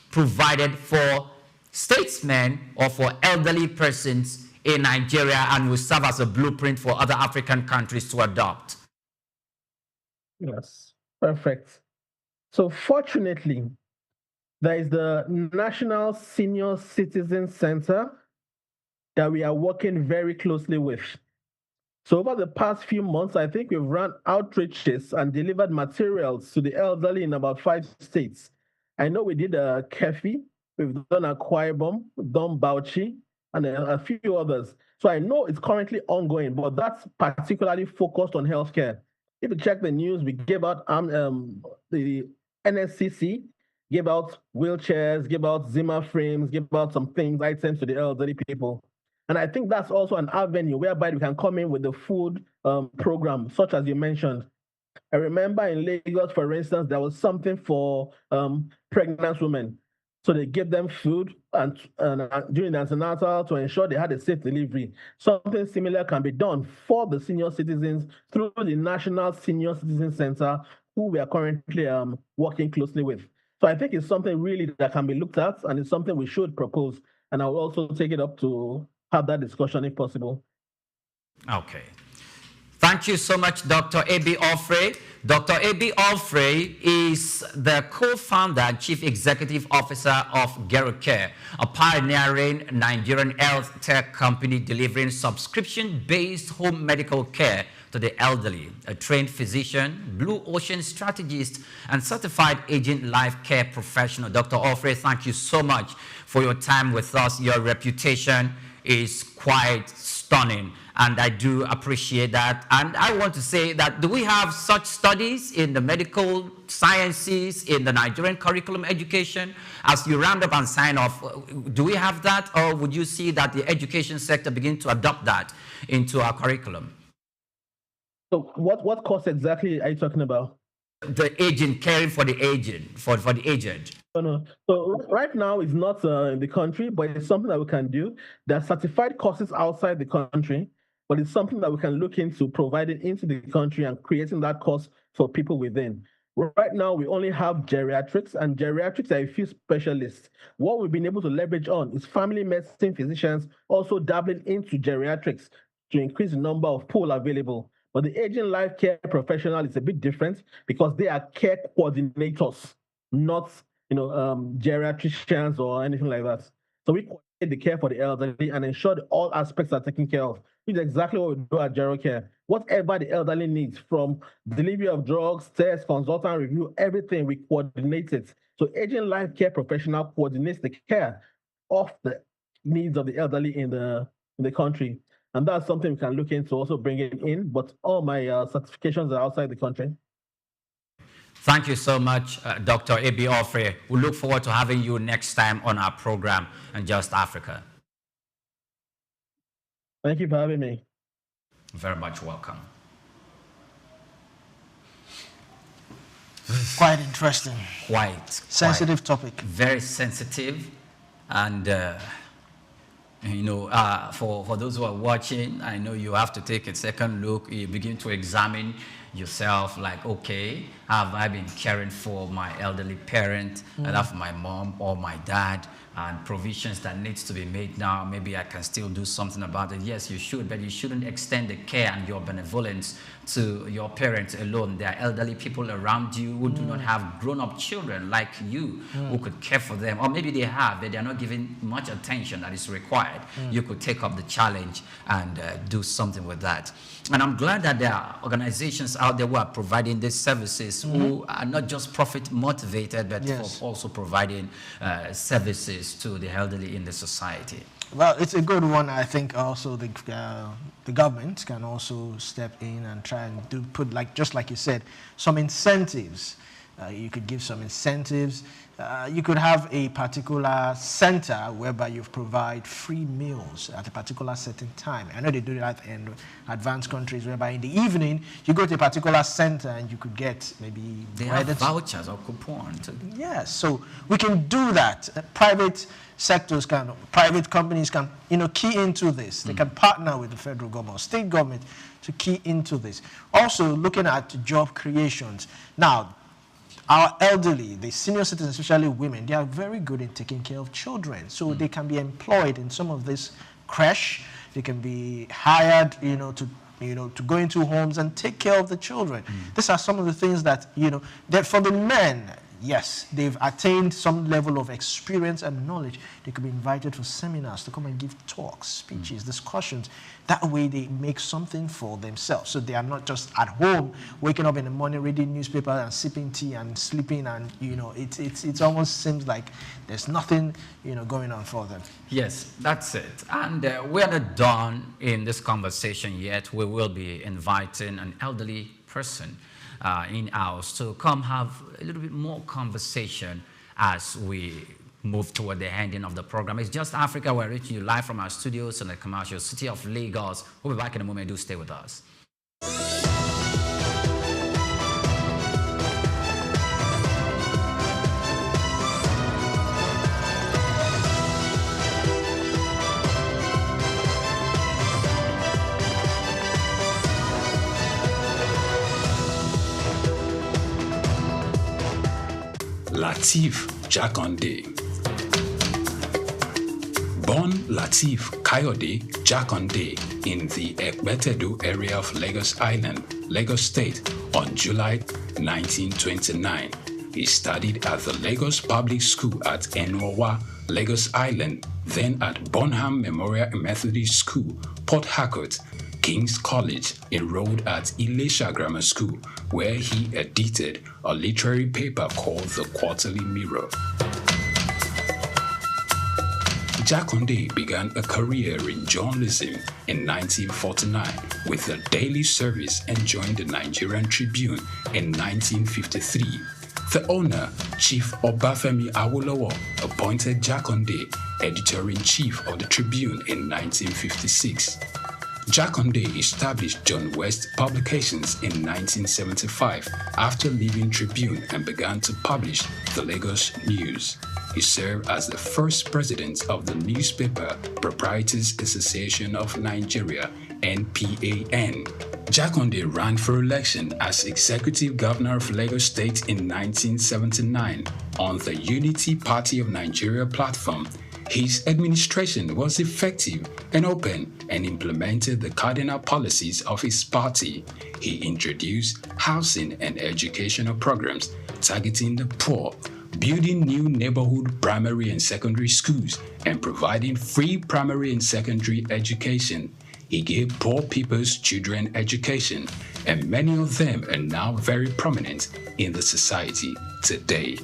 provided for statesmen or for elderly persons in Nigeria, and will serve as a blueprint for other African countries to adopt. Yes, perfect. So fortunately, there is the National Senior Citizen Center that we are working very closely with. So over the past few months, I think we've run outreaches and delivered materials to the elderly in about 5 states. I know we did a Kefi, we've done Akwa Ibom, we've done Bauchi, and a few others. So I know it's currently ongoing, but that's particularly focused on healthcare. If you check the news, we gave out the NSCC, gave out wheelchairs, gave out Zimmer frames, gave out some things, items to the elderly people. And I think that's also an avenue whereby we can come in with the food program, such as you mentioned. I remember in Lagos, for instance, there was something for pregnant women. So they gave them food and during the antenatal to ensure they had a safe delivery. Something similar can be done for the senior citizens through the National Senior Citizen Center, who we are currently working closely with. So I think it's something really that can be looked at, and it's something we should propose. And I will also take it up to have that discussion if possible. Okay. Thank you so much, Dr. A.B. Offrey. Dr. A.B. Offrey is the co-founder and chief executive officer of GeroCare, a pioneering Nigerian health tech company delivering subscription-based home medical care to the elderly. A trained physician, Blue Ocean strategist, and certified aging life care professional. Dr. Offrey, thank you so much for your time with us. Your reputation is quite stunning, and I do appreciate that. And I want to say that, do we have such studies in the medical sciences, in the Nigerian curriculum education? As you round up and sign off, do we have that, or would you see that the education sector begin to adopt that into our curriculum? So what course exactly are you talking about? The aging, caring for the aged, for the aged. No. So right now it's not in the country, but it's something that we can do. There are certified courses outside the country, but it's something that we can look into providing into the country and creating that course for people within. Right now, we only have geriatrics, and geriatrics are a few specialists. What we've been able to leverage on is family medicine physicians also dabbling into geriatrics to increase the number of pool available. But the aging life care professional is a bit different because they are care coordinators, not geriatricians or anything like that. So we coordinate the care for the elderly and ensure that all aspects are taken care of, which is exactly what we do at GeroCare. Whatever the elderly needs, from delivery of drugs, tests, consultant review, everything, we coordinate it. So aging life care professional coordinates the care of the needs of the elderly in the country. And that's something we can look into also bringing in, but all my certifications are outside the country. Thank you so much, Dr. A.B. Offrey. We look forward to having you next time on our program on Just Africa. Thank you for having me. Very much welcome. Quite interesting. Quite. Sensitive topic. Very sensitive. And, for those who are watching, I know you have to take a second look. You begin to examine yourself, like, okay, have I been caring for my elderly parent, either for my mom or my dad, and provisions that needs to be made now? Maybe I can still do something about it. Yes, you should, but you shouldn't extend the care and your benevolence to your parents alone. There are elderly people around you who do not have grown-up children like you who could care for them, or maybe they have, but they are not giving much attention that is required. You could take up the challenge and do something with that. And I'm glad that there are organizations out there who are providing these services, who are not just profit motivated, but also providing services to the elderly in the society. Well, it's a good one. I think also the government can also step in and try and put, just like you said, some incentives. You could give some incentives. You could have a particular center whereby you provide free meals at a particular certain time. I know they do that in advanced countries, whereby in the evening you go to a particular center and you could get maybe they have vouchers or coupons. Yes, so we can do that. Private sectors private companies can, key into this. They can partner with the federal government, state government to key into this. Also, looking at job creations. Now, our elderly, the senior citizens, especially women, they are very good in taking care of children. So they can be employed in some of this creche. They can be hired, to go into homes and take care of the children. These are some of the things that, that for the men, yes, they've attained some level of experience and knowledge, they could be invited for seminars to come and give talks, speeches, discussions. That way they make something for themselves. So they are not just at home, waking up in the morning, reading newspaper and sipping tea and sleeping, and, you know, it almost seems like there's nothing, you know, going on for them. Yes, that's it. And we're not done in this conversation yet. We will be inviting an elderly person in-house to come have a little bit more conversation as we move toward the ending of the program. It's Just Africa. We're reaching you live from our studios in the commercial city of Lagos. We'll be back in a moment. Do stay with us. Lateef Jakande. Born Lateef Kayode Jakande in the Ekpetedo area of Lagos Island, Lagos State on July 1929. He studied at the Lagos Public School at Enowa, Lagos Island, then at Bonham Memorial Methodist School, Port Harcourt, King's College, enrolled at Ilesha Grammar School, where he edited a literary paper called The Quarterly Mirror. Jakande began a career in journalism in 1949 with the Daily Service and joined the Nigerian Tribune in 1953. The owner, Chief Obafemi Awolowo, appointed Jakande editor-in-chief of the Tribune in 1956. Jakande established John West Publications in 1975 after leaving Tribune and began to publish the Lagos News. He served as the first president of the Newspaper Proprietors Association of Nigeria, NPAN. Jakande ran for election as executive governor of Lagos State in 1979 on the Unity Party of Nigeria platform. His administration was effective and open and implemented the cardinal policies of his party. He introduced housing and educational programs targeting the poor, building new neighborhood primary and secondary schools, and providing free primary and secondary education. He gave poor people's children education, and many of them are now very prominent in the society today.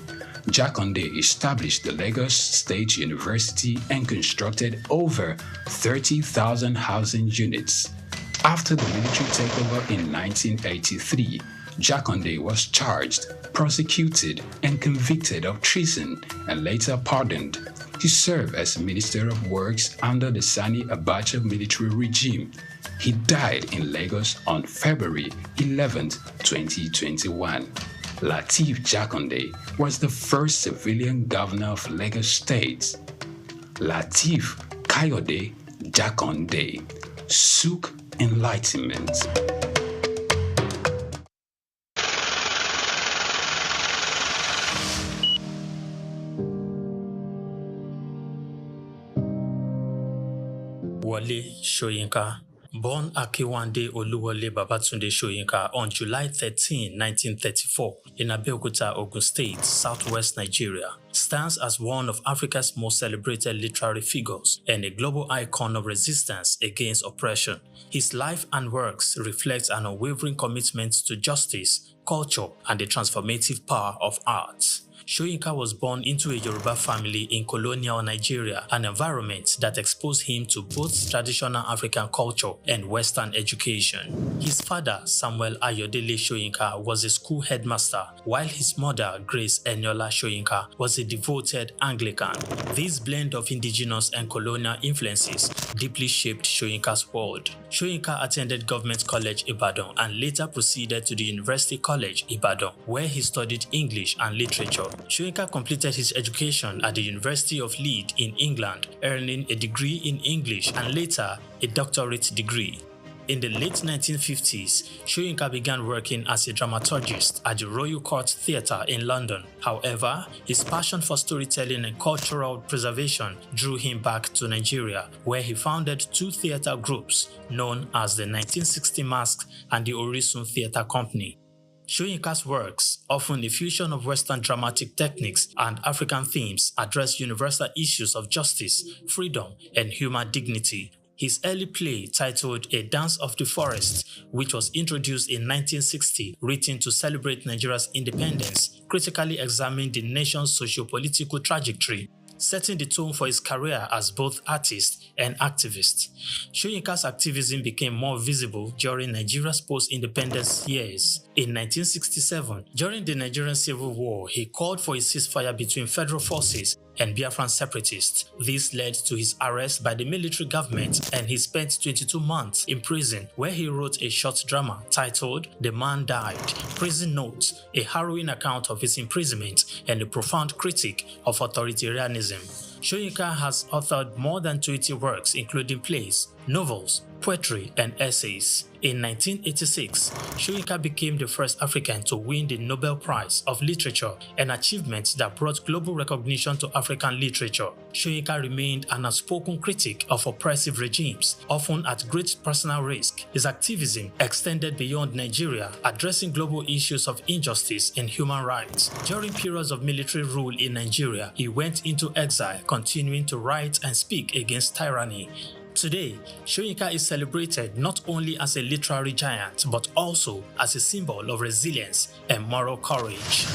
Jakande established the Lagos State University and constructed over 30,000 housing units. After the military takeover in 1983, Jakande was charged, prosecuted, and convicted of treason and later pardoned. He served as Minister of Works under the Sani Abacha military regime. He died in Lagos on February 11, 2021. Lateef Jakande was the first civilian governor of Lagos State. Lateef Kayode Jakande, Souk Enlightenment. Wole Soyinka. Born Akiwande Oluwole Babatunde Soyinka on July 13, 1934, in Abeokuta, Ogun State, southwest Nigeria, stands as one of Africa's most celebrated literary figures and a global icon of resistance against oppression. His life and works reflect an unwavering commitment to justice, culture, and the transformative power of art. Soyinka was born into a Yoruba family in colonial Nigeria, an environment that exposed him to both traditional African culture and Western education. His father, Samuel Ayodele Soyinka, was a school headmaster, while his mother, Grace Eniola Soyinka, was a devoted Anglican. This blend of indigenous and colonial influences deeply shaped Soyinka's world. Soyinka attended Government College Ibadan and later proceeded to the University College Ibadan, where he studied English and literature. Soyinka completed his education at the University of Leeds in England, earning a degree in English and later a doctorate degree. In the late 1950s, Soyinka began working as a dramaturgist at the Royal Court Theatre in London. However, his passion for storytelling and cultural preservation drew him back to Nigeria, where he founded two theatre groups known as the 1960 Masks and the Orisun Theatre Company. Soyinka's works, often a fusion of Western dramatic techniques and African themes, address universal issues of justice, freedom, and human dignity. His early play, titled A Dance of the Forest, which was introduced in 1960, written to celebrate Nigeria's independence, critically examined the nation's socio-political trajectory, setting the tone for his career as both artist and activist. Soyinka's activism became more visible during Nigeria's post-independence years. In 1967, during the Nigerian Civil War, he called for a ceasefire between federal forces and Biafran separatists. This led to his arrest by the military government, and he spent 22 months in prison, where he wrote a short drama titled The Man Died, Prison Notes, a harrowing account of his imprisonment and a profound critique of authoritarianism. Soyinka has authored more than 20 works, including plays, novels, poetry, and essays. In 1986, Soyinka became the first African to win the Nobel Prize of Literature, an achievement that brought global recognition to African literature. Soyinka remained an outspoken critic of oppressive regimes, often at great personal risk. His activism extended beyond Nigeria, addressing global issues of injustice and human rights. During periods of military rule in Nigeria, he went into exile, continuing to write and speak against tyranny. Today, Soyinka is celebrated not only as a literary giant, but also as a symbol of resilience and moral courage.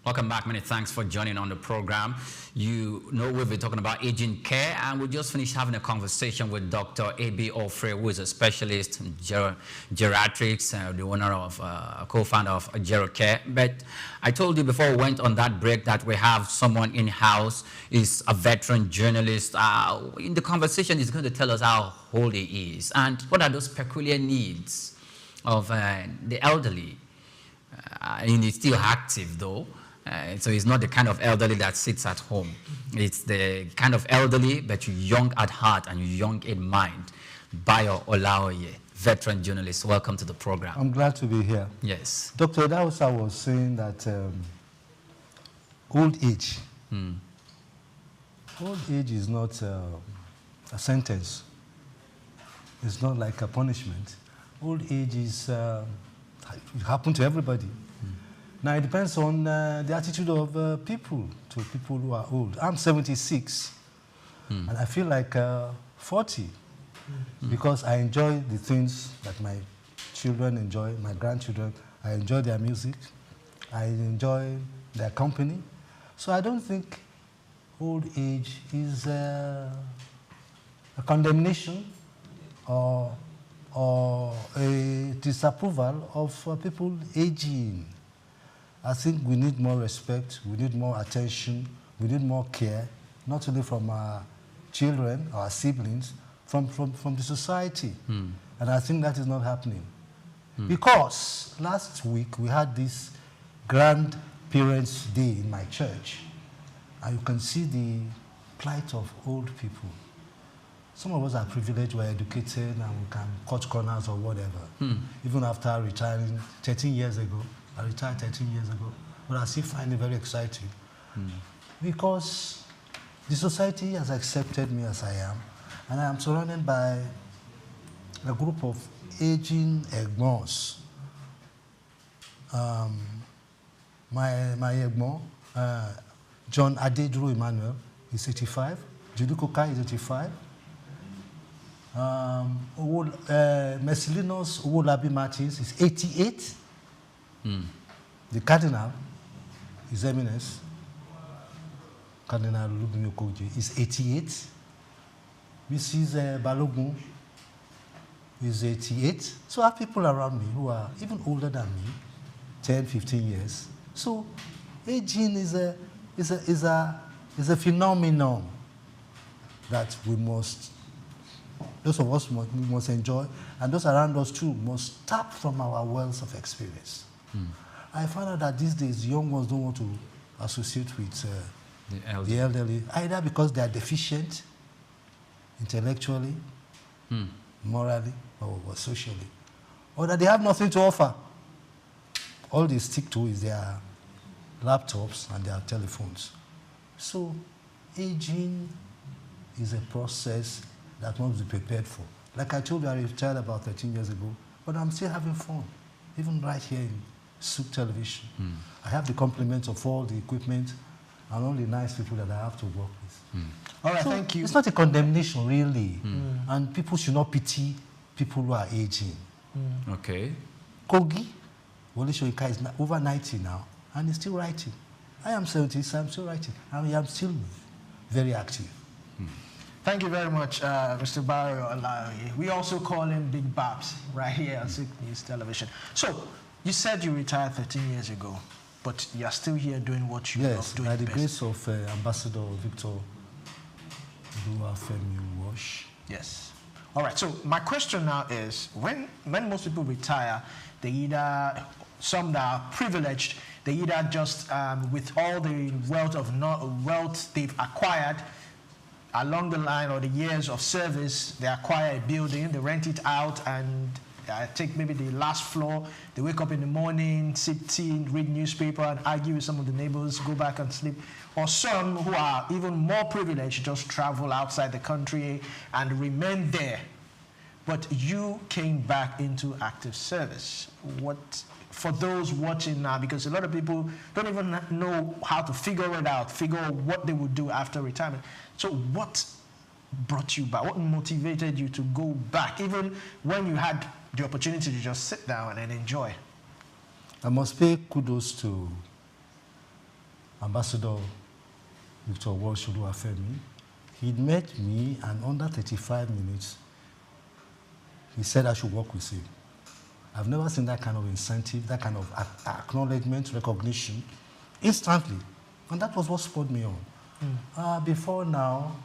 Welcome back. Many thanks for joining on the program. You know we've been talking about aging care, and we just finished having a conversation with Dr. A.B. Ofre, who is a specialist in geriatrics, the owner of, co-founder of Gerocare. But I told you before we went on that break that we have someone in-house, is a veteran journalist. In the conversation, he's going to tell us how old he is and what are those peculiar needs of the elderly. And he's still active, though. So he's not the kind of elderly that sits at home. It's the kind of elderly, but you're young at heart and you're young in mind. Bayo Olaoye, veteran journalist. Welcome to the program. I'm glad to be here. Yes. Dr. Dausa was saying that old age. Old age is not a sentence. It's not like a punishment. Old age is, it happens to everybody. Now, it depends on the attitude of people to people who are old. I'm 76, and I feel like 40 because I enjoy the things that my children enjoy, my grandchildren. I enjoy their music. I enjoy their company. So I don't think old age is a condemnation or a disapproval of people aging. I think we need more respect, we need more attention, we need more care, not only from our children, our siblings, from the society. And I think that is not happening. Because last week we had this Grandparents' Day in my church, and you can see the plight of old people. Some of us are privileged, we're educated, and we can cut corners or whatever. Even after retiring 13 years ago, I retired 13 years ago, but I still find it very exciting because the society has accepted me as I am, and I am surrounded by a group of aging egbons. My egbon, John Adedru Emmanuel, is 85. Judy Koka is 85. Mercilinos Owolabi Martins is 88. The Cardinal, His Eminence, Cardinal Lubimi Okoje, is 88. Mrs. Balogun is 88. So I have people around me who are even older than me, 10, 15 years. So aging is a phenomenon that we must, those of us we must enjoy, and those around us too must tap from our wells of experience. I found out that these days young ones don't want to associate with the elderly, either because they are deficient intellectually, morally, or socially, or that they have nothing to offer. All they stick to is their laptops and their telephones. So aging is a process that one must be prepared for. Like I told you, I retired about 13 years ago, but I'm still having fun, even right here in Souq Television. I have the compliments of all the equipment and all the nice people that I have to work with. All right, So thank you. It's not a condemnation, really. And people should not pity people who are aging. Okay. Kogi, Wole Soyinka, is over 90 now, and he's still writing. I am 70, so I'm still writing. I am still very active. Thank you very much, Mr. Barrio Olaoye. We also call him Big Babs right here on Souqnews Television. So, you said you retired 13 years ago, but you're still here doing what you love doing by the best. grace of Ambassador Victor Oluwafemi Wash. Yes. All right, so my question now is, when most people retire, they either, some that are privileged, they either just, with all the wealth they've acquired, along the line or the years of service, they acquire a building, they rent it out, and take maybe the last floor. They wake up in the morning, sip tea, read newspaper, and argue with some of the neighbors, go back and sleep. Or some who are even more privileged just travel outside the country and remain there. But you came back into active service. What, for those watching now, because a lot of people don't even know how to figure it out, figure out what they would do after retirement. So what brought you back? What motivated you to go back, even when you had the opportunity to just sit down and enjoy? I must pay kudos to Ambassador Victor Oluwafemi. He met me, and under 35 minutes, he said I should work with him. I've never seen that kind of incentive, that kind of acknowledgement, recognition, instantly. And that was what spurred me on. Before now,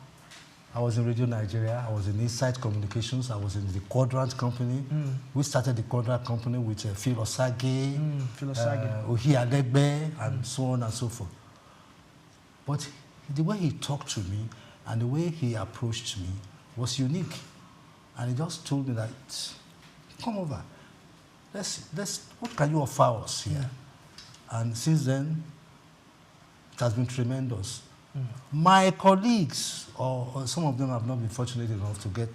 I was in Radio Nigeria, I was in Insight Communications, I was in the Quadrant Company. We started the Quadrant Company with Phil Osage, Ohi Adegbe, and so on and so forth. But the way he talked to me and the way he approached me was unique. And he just told me that, come over, what can you offer us here? And since then, it has been tremendous. My colleagues, or some of them have not been fortunate enough to get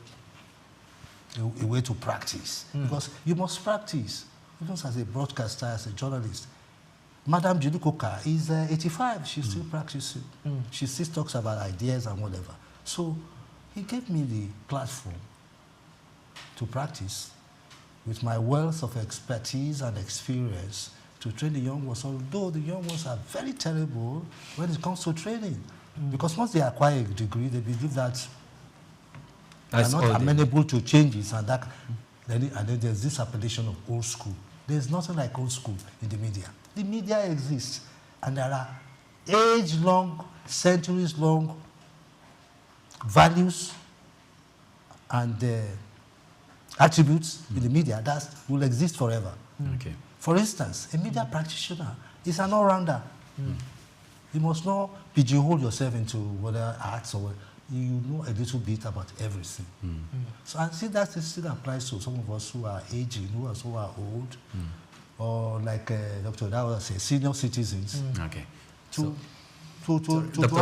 a way to practice. Because you must practice, even as a broadcaster, as a journalist. Madam Judy Koka is 85, she's still practicing. She still talks about ideas and whatever. So he gave me the platform to practice with my wealth of expertise and experience to train the young ones, although the young ones are very terrible when it comes to training. Because once they acquire a degree, they believe that they are not amenable to changes, and then there's this appellation of old school. There's nothing like old school in the media. The media exists, and there are age-long, centuries-long values and attributes in the media that will exist forever. Okay. For instance, a media practitioner is an all-rounder. You must not pigeonhole yourself into whether arts or you know a little bit about everything. So I see that still applies to some of us who are aging, who are old, or like Dr. Dawa said, senior citizens. Okay. Dr.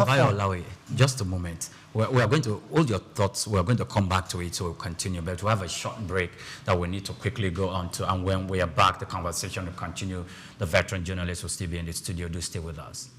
Bayo Olaoye, just a moment. We are going to hold your thoughts. We are going to come back to it, so we'll continue. But we have a short break that we need to quickly go on to. And when we are back, the conversation will continue. The veteran journalist will still be in the studio. Do stay with us.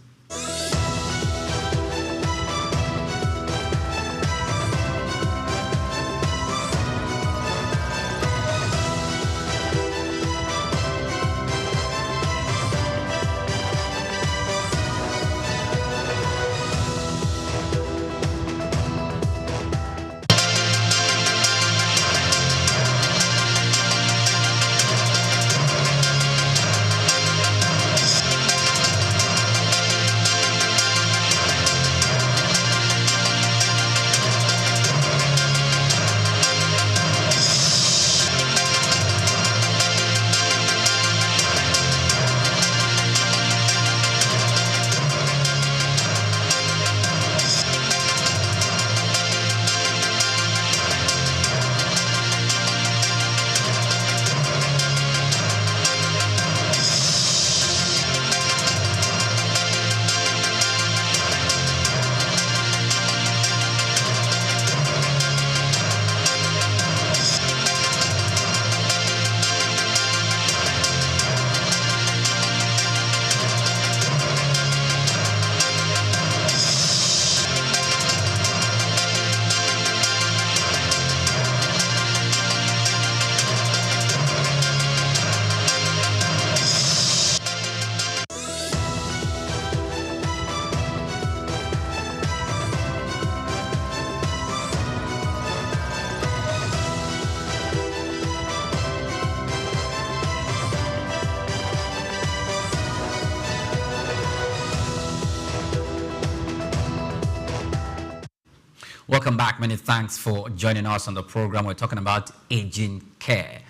Welcome back. Many thanks for joining us on the program. We're talking about aging care.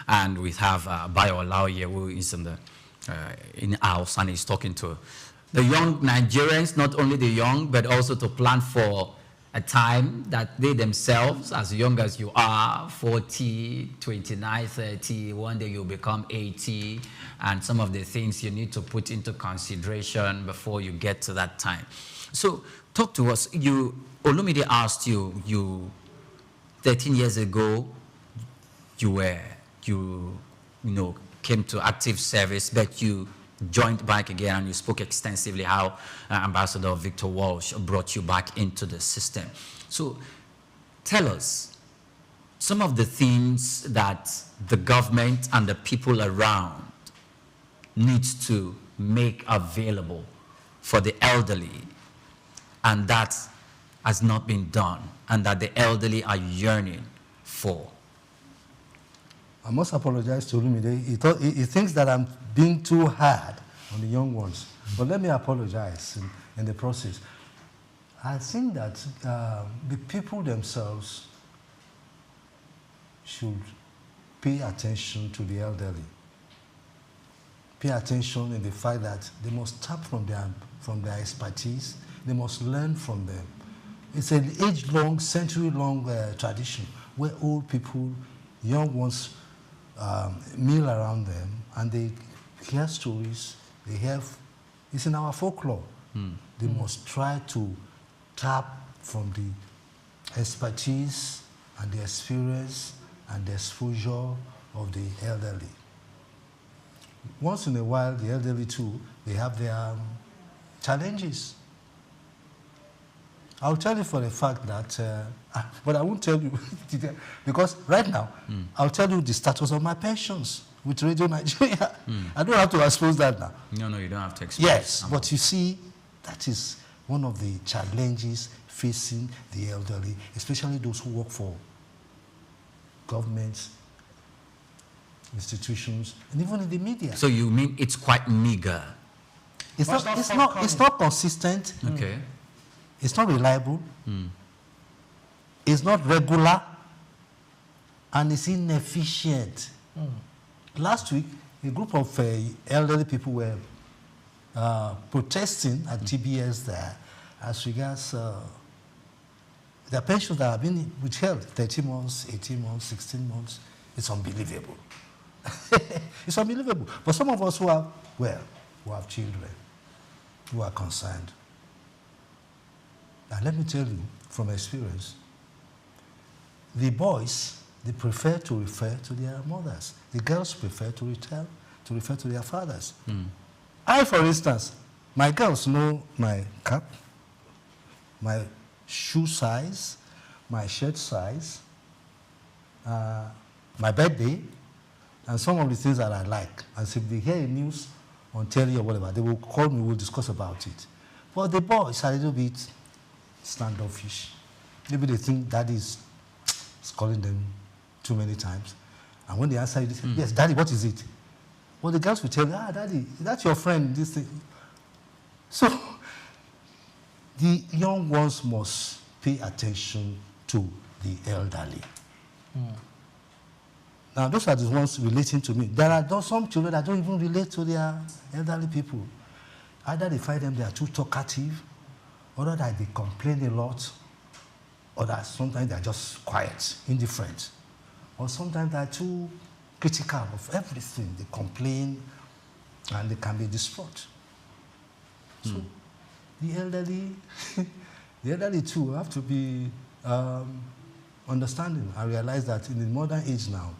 And we have Bayo Olaoye, who is in-house, and he's talking to the young Nigerians, not only the young, but also to plan for a time that they themselves, as young as you are, 40, 29, 30, one day you'll become 80, and some of the things you need to put into consideration before you get to that time. So talk to us. Olumide asked you 13 years ago, you came to active service, but you joined back again, and you spoke extensively how Ambassador Victor Walsh brought you back into the system. So tell us some of the things that the government and the people around needs to make available for the elderly, and that has not been done, and that the elderly are yearning for. I must apologize to Olumide. He thinks that I'm being too hard on the young ones. But let me apologize in the process. I think that the people themselves should pay attention to the elderly. Pay attention in the fact that they must tap from their expertise. They must learn from them. It's an age-long, century-long tradition where old people, young ones, meal around them, and they hear stories. It's in our folklore. They must try to tap from the expertise and the experience and the exposure of the elderly. Once in a while, the elderly too, they have their challenges. I'll tell you for a fact that, but I won't tell you, because right now, I'll tell you the status of my pensions with Radio Nigeria. I don't have to expose that now. No, you don't have to expose. Yes, but you see, that is one of the challenges facing the elderly, especially those who work for governments, institutions, and even in the media. So you mean it's quite meager? It's not consistent. Okay. It's not reliable. It's not regular, and it's inefficient. Last week, a group of elderly people were protesting at TBS there as regards their pensions that have been withheld 13 months, 18 months, 16 months. It's unbelievable. It's unbelievable. But some of us who have children, who are concerned. And let me tell you from experience, the boys, they prefer to refer to their mothers. The girls prefer to refer to their fathers. I, for instance, my girls know my cap, my shoe size, my shirt size, my birthday, and some of the things that I like. And so if they hear a news on telly or whatever, they will call me, we'll discuss about it. But the boys are a little bit standoffish. Maybe they think daddy is calling them too many times. And when they answer you, they say, yes, daddy, what is it? Well, the girls will tell you, daddy, that's your friend, this thing. So, the young ones must pay attention to the elderly. Now, those are the ones relating to me. There are some children that don't even relate to their elderly people. Either they find them they are too talkative, or that they complain a lot, or that sometimes they are just quiet, indifferent, or sometimes they are too critical of everything. They complain, and they can be distraught. So, the elderly too have to be understanding and realize that in the modern age now,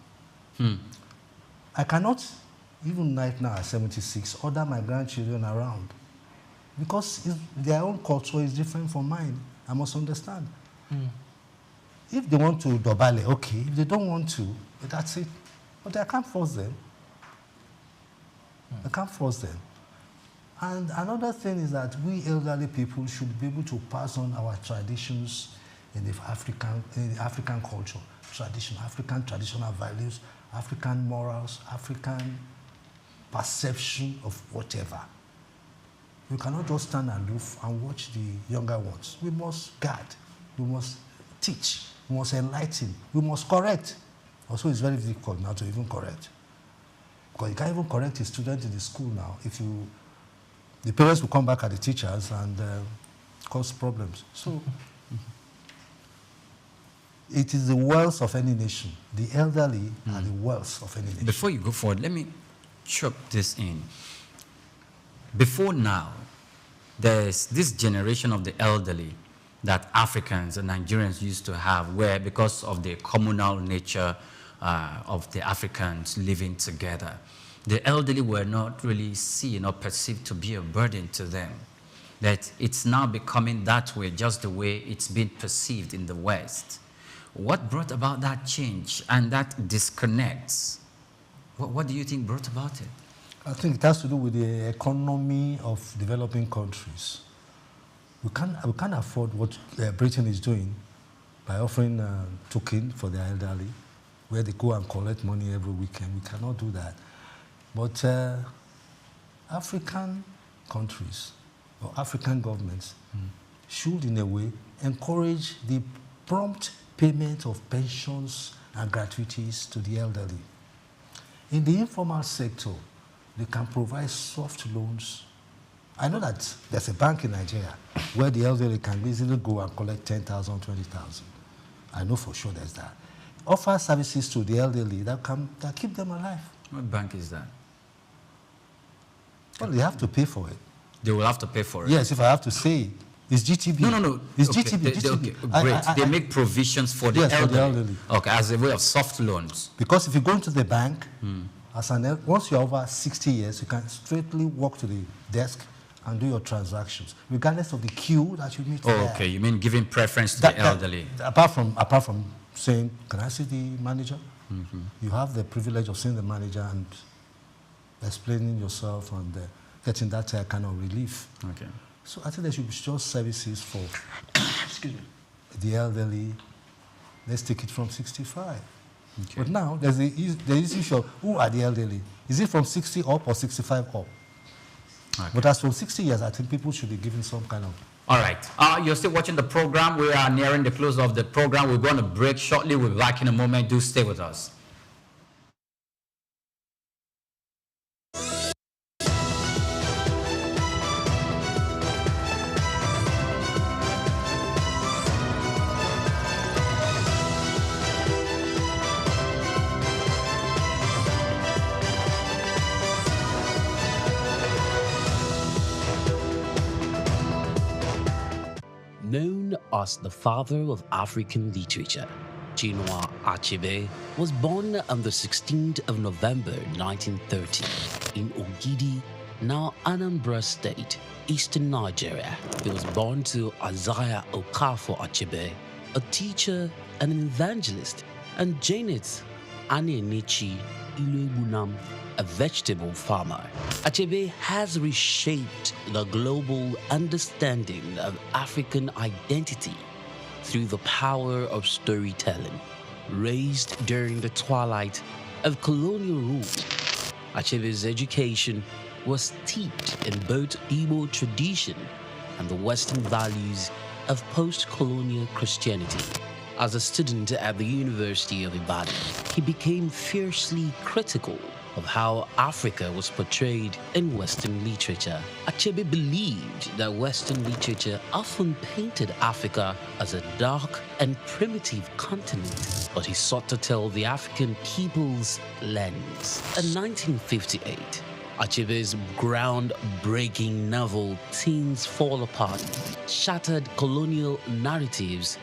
I cannot, even right now at 76, order my grandchildren around, because their own culture is different from mine. I must understand. If they want to dobale, okay. If they don't want to, that's it. But I can't force them. I can't force them. And another thing is that we elderly people should be able to pass on our traditions in the African culture, African traditional values, African morals, African perception of whatever. We cannot just stand aloof and watch the younger ones. We must guard. We must teach, we must enlighten, we must correct. Also, it's very difficult now to even correct. Because you can't even correct a student in the school now. The parents will come back at the teachers and cause problems. So, it is the wealth of any nation. The elderly are the wealth of any nation. Before you go forward, let me chop this in. Before now, there's this generation of the elderly that Africans and Nigerians used to have, where because of the communal nature of the Africans living together, the elderly were not really seen or perceived to be a burden to them. That it's now becoming that way, just the way it's been perceived in the West. What brought about that change and that disconnects? What do you think brought about it? I think it has to do with the economy of developing countries. We can't afford what Britain is doing by offering token for the elderly, where they go and collect money every weekend. We cannot do that. But African countries or African governments should, in a way, encourage the prompt payment of pensions and gratuities to the elderly. In the informal sector, they can provide soft loans. I know that there's a bank in Nigeria where the elderly can easily go and collect 10,000, 20,000. I know for sure there's that. Offer services to the elderly that keep them alive. What bank is that? Well, they have to pay for it. They will have to pay for it? Yes, if I have to say it. It's GTB. No. It's okay. GTB. Okay, great. They make provisions for the elderly. For the elderly. Okay, as a way of soft loans. Because if you go into the bank, once you're over 60 years, you can straightly walk to the desk and do your transactions, regardless of the queue that you meet there. Okay, you mean giving preference to the elderly? Apart from saying, can I see the manager? You have the privilege of seeing the manager and explaining yourself and getting that kind of relief. Okay. So I think there should be just services for the elderly. Let's take it from 65. Okay. But now there's the issue of who are the elderly? Is it from 60 up or 65 up? Okay. But as from 60 years, I think people should be given some kind of... All right. You're still watching the program. We are nearing the close of the program. We're going to break shortly. We'll be back in a moment. Do stay with us. Known as the father of African literature, Chinua Achebe was born on the 16th of November 1930 in Ogidi, now Anambra State, eastern Nigeria. He was born to Isaiah Okafor Achebe, a teacher and an evangelist, and Janet Anenichi Iluebunam, a vegetable farmer. Achebe has reshaped the global understanding of African identity through the power of storytelling. Raised during the twilight of colonial rule, Achebe's education was steeped in both Igbo tradition and the Western values of post-colonial Christianity. As a student at the University of Ibadan, he became fiercely critical of how Africa was portrayed in Western literature. Achebe believed that Western literature often painted Africa as a dark and primitive continent, but he sought to tell the African people's lens. In 1958, Achebe's groundbreaking novel Things Fall Apart shattered colonial narratives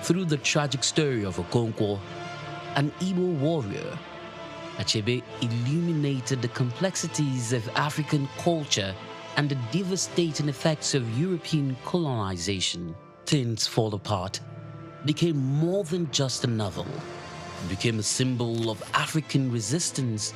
through the tragic story of Okonkwo, an Igbo warrior. Achebe illuminated the complexities of African culture and the devastating effects of European colonization. Things Fall Apart became more than just a novel. It became a symbol of African resistance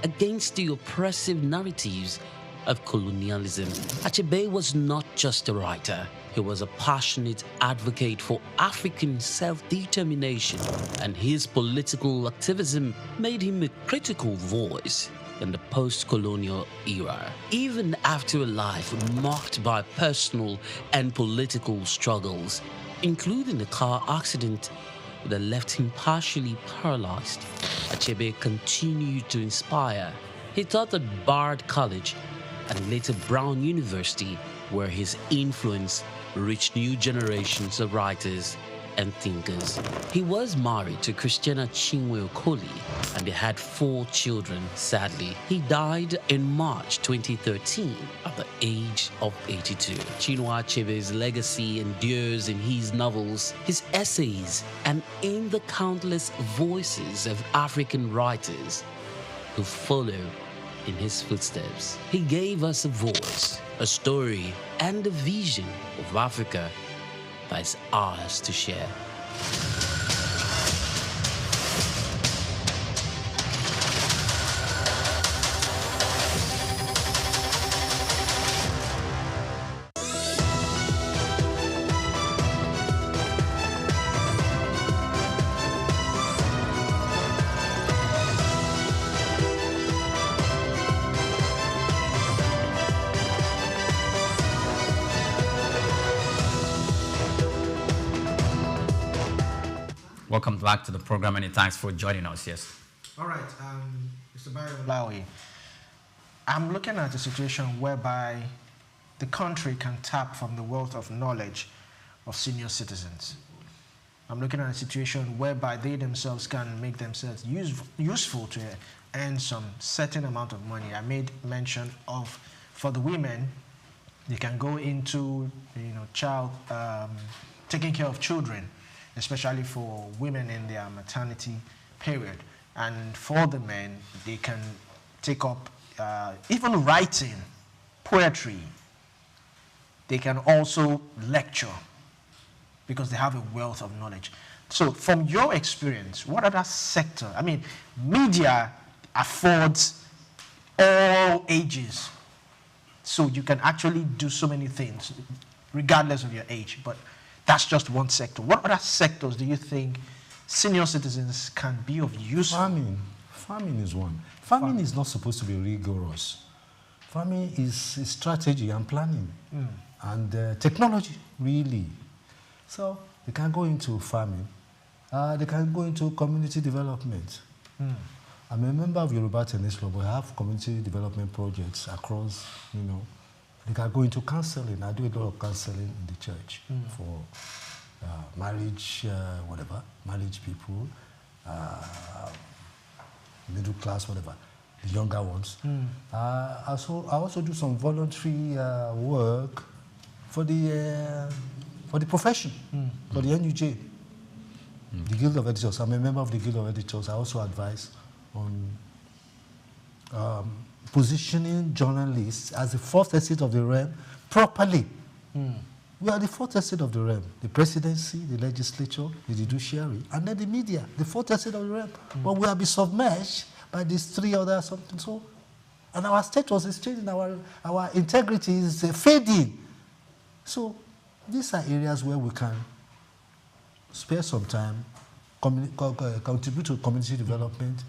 against the oppressive narratives of colonialism. Achebe was not just a writer. He was a passionate advocate for African self-determination, and his political activism made him a critical voice in the post-colonial era. Even after a life marked by personal and political struggles, including a car accident that left him partially paralyzed. Achebe continued to inspire. He taught at Bard College and later Brown University, where his influence reached new generations of writers and thinkers. He was married to Christiana Chinwe Okoli and they had 4 children. Sadly, he died in March 2013 at the age of 82. Chinua Achebe's legacy endures in his novels, his essays, and in the countless voices of African writers who follow in his footsteps. He gave us a voice, a story, and a vision of Africa that is ours to share. Welcome back to the program, and thanks for joining us. Yes. All right, Mr. Bayo Lawi, I'm looking at a situation whereby the country can tap from the wealth of knowledge of senior citizens. I'm looking at a situation whereby they themselves can make themselves useful to earn some certain amount of money. I made mention of, for the women, they can go into, taking care of children, especially for women in their maternity period. And for the men, they can take up even writing, poetry. They can also lecture because they have a wealth of knowledge. So from your experience, what other sector? I mean, media affords all ages. So you can actually do so many things regardless of your age. But that's just one sector. What other sectors do you think senior citizens can be of use? Farming is one. Farming is not supposed to be rigorous. Farming is strategy and planning and technology, really. So they can go into farming. They can go into community development. I'm a member of Yoruba Tennis Club. We have community development projects across, They can go into counseling. I do a lot of counseling in the church for marriage, marriage people, middle class, whatever, the younger ones. I also do some voluntary work for the profession, for the NUJ, the Guild of Editors. I'm a member of the Guild of Editors. I also advise on positioning journalists as the fourth estate of the realm properly. We are the fourth estate of the realm. The presidency, the legislature, the judiciary, and then the media, the fourth estate of the realm. But we have been submerged by these 3 other something. So, and our status is changing, our integrity is fading. So these are areas where we can spare some time, contribute to community development,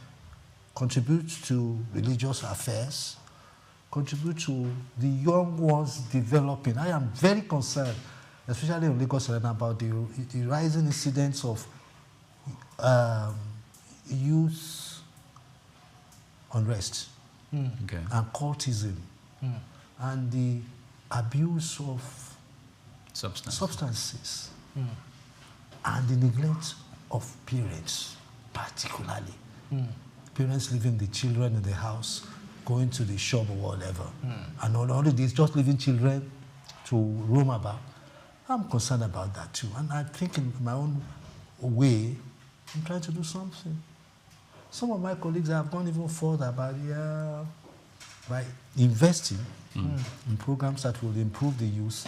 contribute to religious affairs, contribute to the young ones developing. I am very concerned, especially in Lagos, about the rising incidence of youth unrest and cultism and the abuse of substances and the neglect of parents, particularly. Parents leaving the children in the house, going to the shop or whatever. And on holidays, just leaving children to roam about. I'm concerned about that too. And I think in my own way, I'm trying to do something. Some of my colleagues have gone even further by investing in programs that will improve the youth,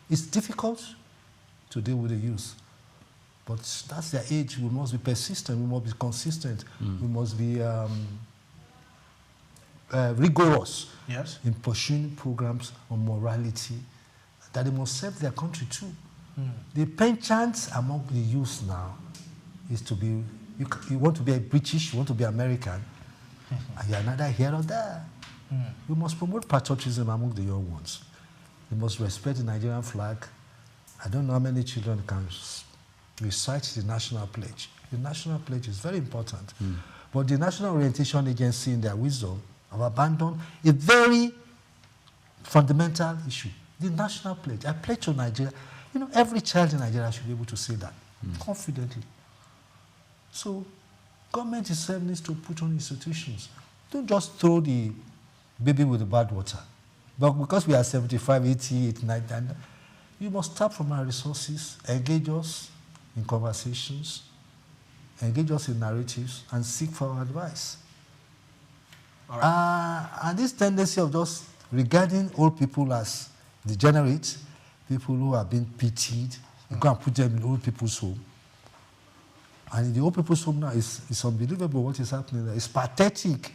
It's difficult to deal with the youth. But that's their age. We must be persistent. We must be consistent. We must be rigorous in pursuing programs on morality that they must serve their country too. The penchant among the youth now is to be, you want to be a British, you want to be American, and you are neither here or there. We must promote patriotism among the young ones. They must respect the Nigerian flag I don't know how many children can recite the national pledge. The national pledge is very important. But the National Orientation Agency, in their wisdom, have abandoned a very fundamental issue, the national pledge. I pledge to Nigeria. You know, every child in Nigeria should be able to say that confidently. So, government itself needs to put on institutions. Don't just throw the baby with the bad water. But because we are 75, 80, 89, 90, you must tap from our resources, engage us in conversations, engage us in narratives, and seek for our advice. All right. And this tendency of just regarding old people as degenerate, people who are being pitied, you go and put them in old people's home. And in the old people's home now, it's unbelievable what is happening there. It's pathetic.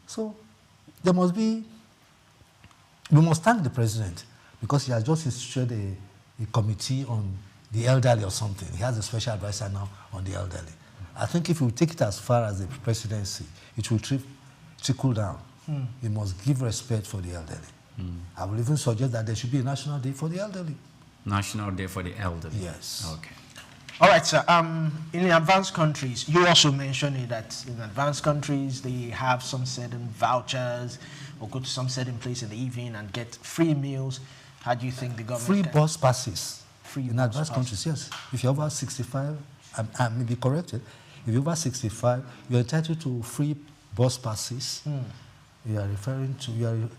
So there must be, we must thank the president because he has just instituted a committee on the elderly or something. He has a special advisor now on the elderly. I think if we take it as far as the presidency, it will trickle down. We must give respect for the elderly. I will even suggest that there should be a national day for the elderly. National Day for the Elderly. Yes. Okay. All right, sir. In the advanced countries, you also mentioned it that in advanced countries, they have some certain vouchers or go to some certain place in the evening and get free meals. How do you think the government Free can? bus passes. Free in bus advanced passes. countries, yes. If you're over 65, I may be corrected. If you're over 65, you're entitled to free bus passes. You are referring to,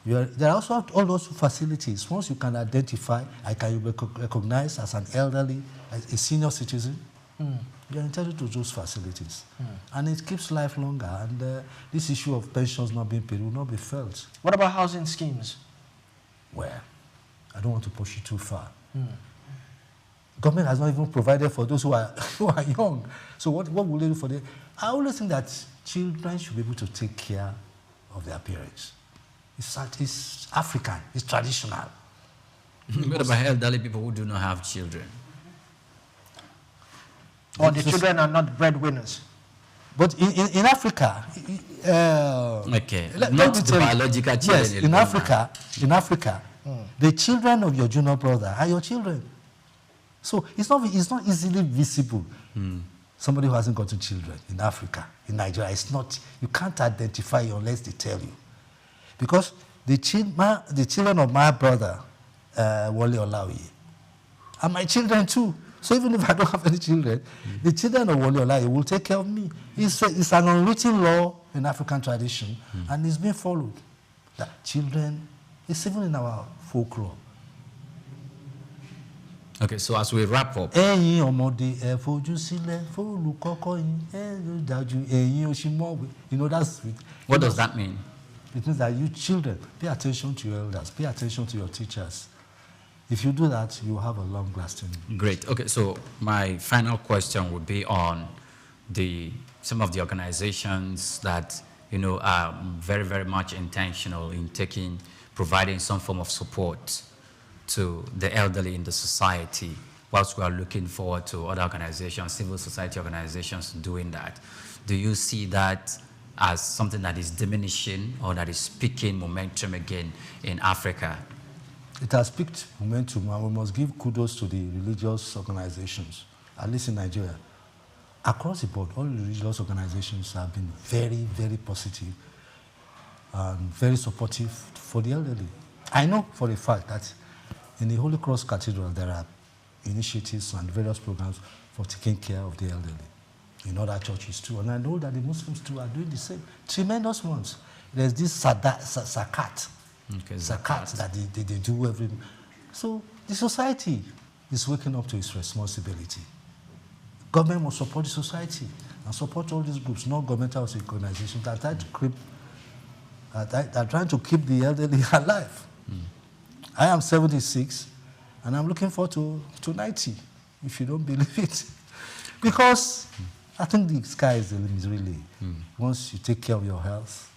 there are also all those facilities. Once you can identify, I can be recognized as an elderly, as a senior citizen, you're entitled to those facilities. And it keeps life longer. And this issue of pensions not being paid will not be felt. What about housing schemes? Well, I don't want to push it too far. Government has not even provided for those who are young. So what will they do for them? I always think that children should be able to take care of their parents. It's African, it's traditional. What about elderly people who do not have children? Or the children are not breadwinners? But in Africa, okay, not the biological children. Yes, in Africa, the children of your junior brother are your children. So it's not easily visible. Somebody who hasn't gotten children in Africa, in Nigeria, you can't identify it unless they tell you. Because the children of my brother, Wole Olaoye, are my children too. So even if I don't have any children, the children of Wole Olaoye will take care of me. It's an unwritten law in African tradition, and it's being followed. That children, it's even in our folklore. Okay, so as we wrap up. What does that mean? It means that you children, pay attention to your elders, pay attention to your teachers. If you do that, you will have a long-lasting. Great. Okay, so my final question would be on some of the organizations that are very, very much intentional in providing some form of support to the elderly in the society, whilst we are looking forward to other organizations, civil society organizations doing that. Do you see that as something that is diminishing or that is picking momentum again in Africa? It has picked momentum, and we must give kudos to the religious organizations, at least in Nigeria. Across the board, all religious organizations have been very, very positive and very supportive for the elderly. I know for a fact that in the Holy Cross Cathedral, there are initiatives and various programs for taking care of the elderly. In other churches too. And I know that the Muslims too are doing the same. Tremendous ones. There's this zakat. Okay, zakat that they do every... So the society is waking up to its responsibility. Government must support the society and support all these groups, non-governmental organizations that are trying to keep the elderly alive. I am 76, and I'm looking forward to 90, if you don't believe it. Because I think the sky is the limit, really. Once you take care of your health,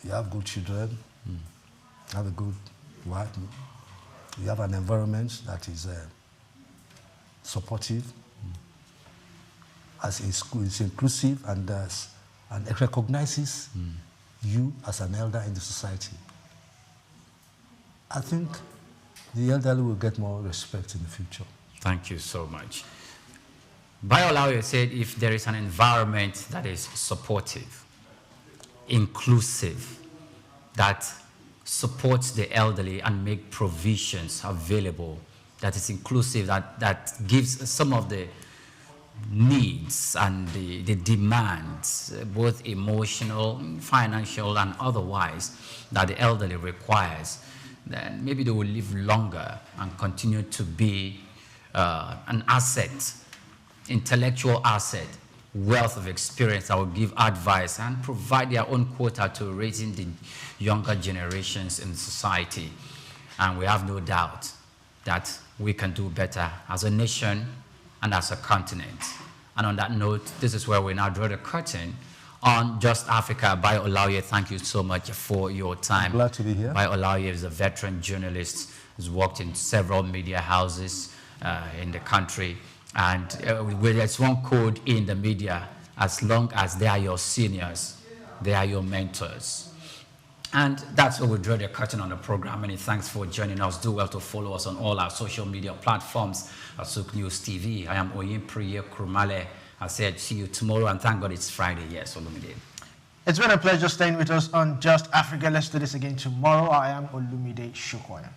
you have good children, you have a good wife, you have an environment that is supportive, as it's inclusive, and it recognizes you as an elder in the society. I think the elderly will get more respect in the future. Thank you so much. Bayolawe said if there is an environment that is supportive, inclusive, that supports the elderly and make provisions available, that is inclusive, that gives some of the needs and the demands, both emotional, financial, and otherwise, that the elderly requires, then maybe they will live longer and continue to be an asset, intellectual asset, wealth of experience that will give advice and provide their own quota to raising the younger generations in society. And we have no doubt that we can do better as a nation and as a continent. And on that note, this is where we now draw the curtain on Just Africa. Bayolawe, thank you so much for your time. Glad to be here. Bayolawe is a veteran journalist, has worked in several media houses in the country. And there's one code in the media: as long as they are your seniors, they are your mentors. And that's where we draw the curtain on the program. Many thanks for joining us. Do well to follow us on all our social media platforms at Souqnews TV. I am Oyinpriye Krumale. I said see you tomorrow, and thank God it's Friday. Yes, Olumide. It's been a pleasure staying with us on Just Africa. Let's do this again tomorrow. I am Olumide Shokoya.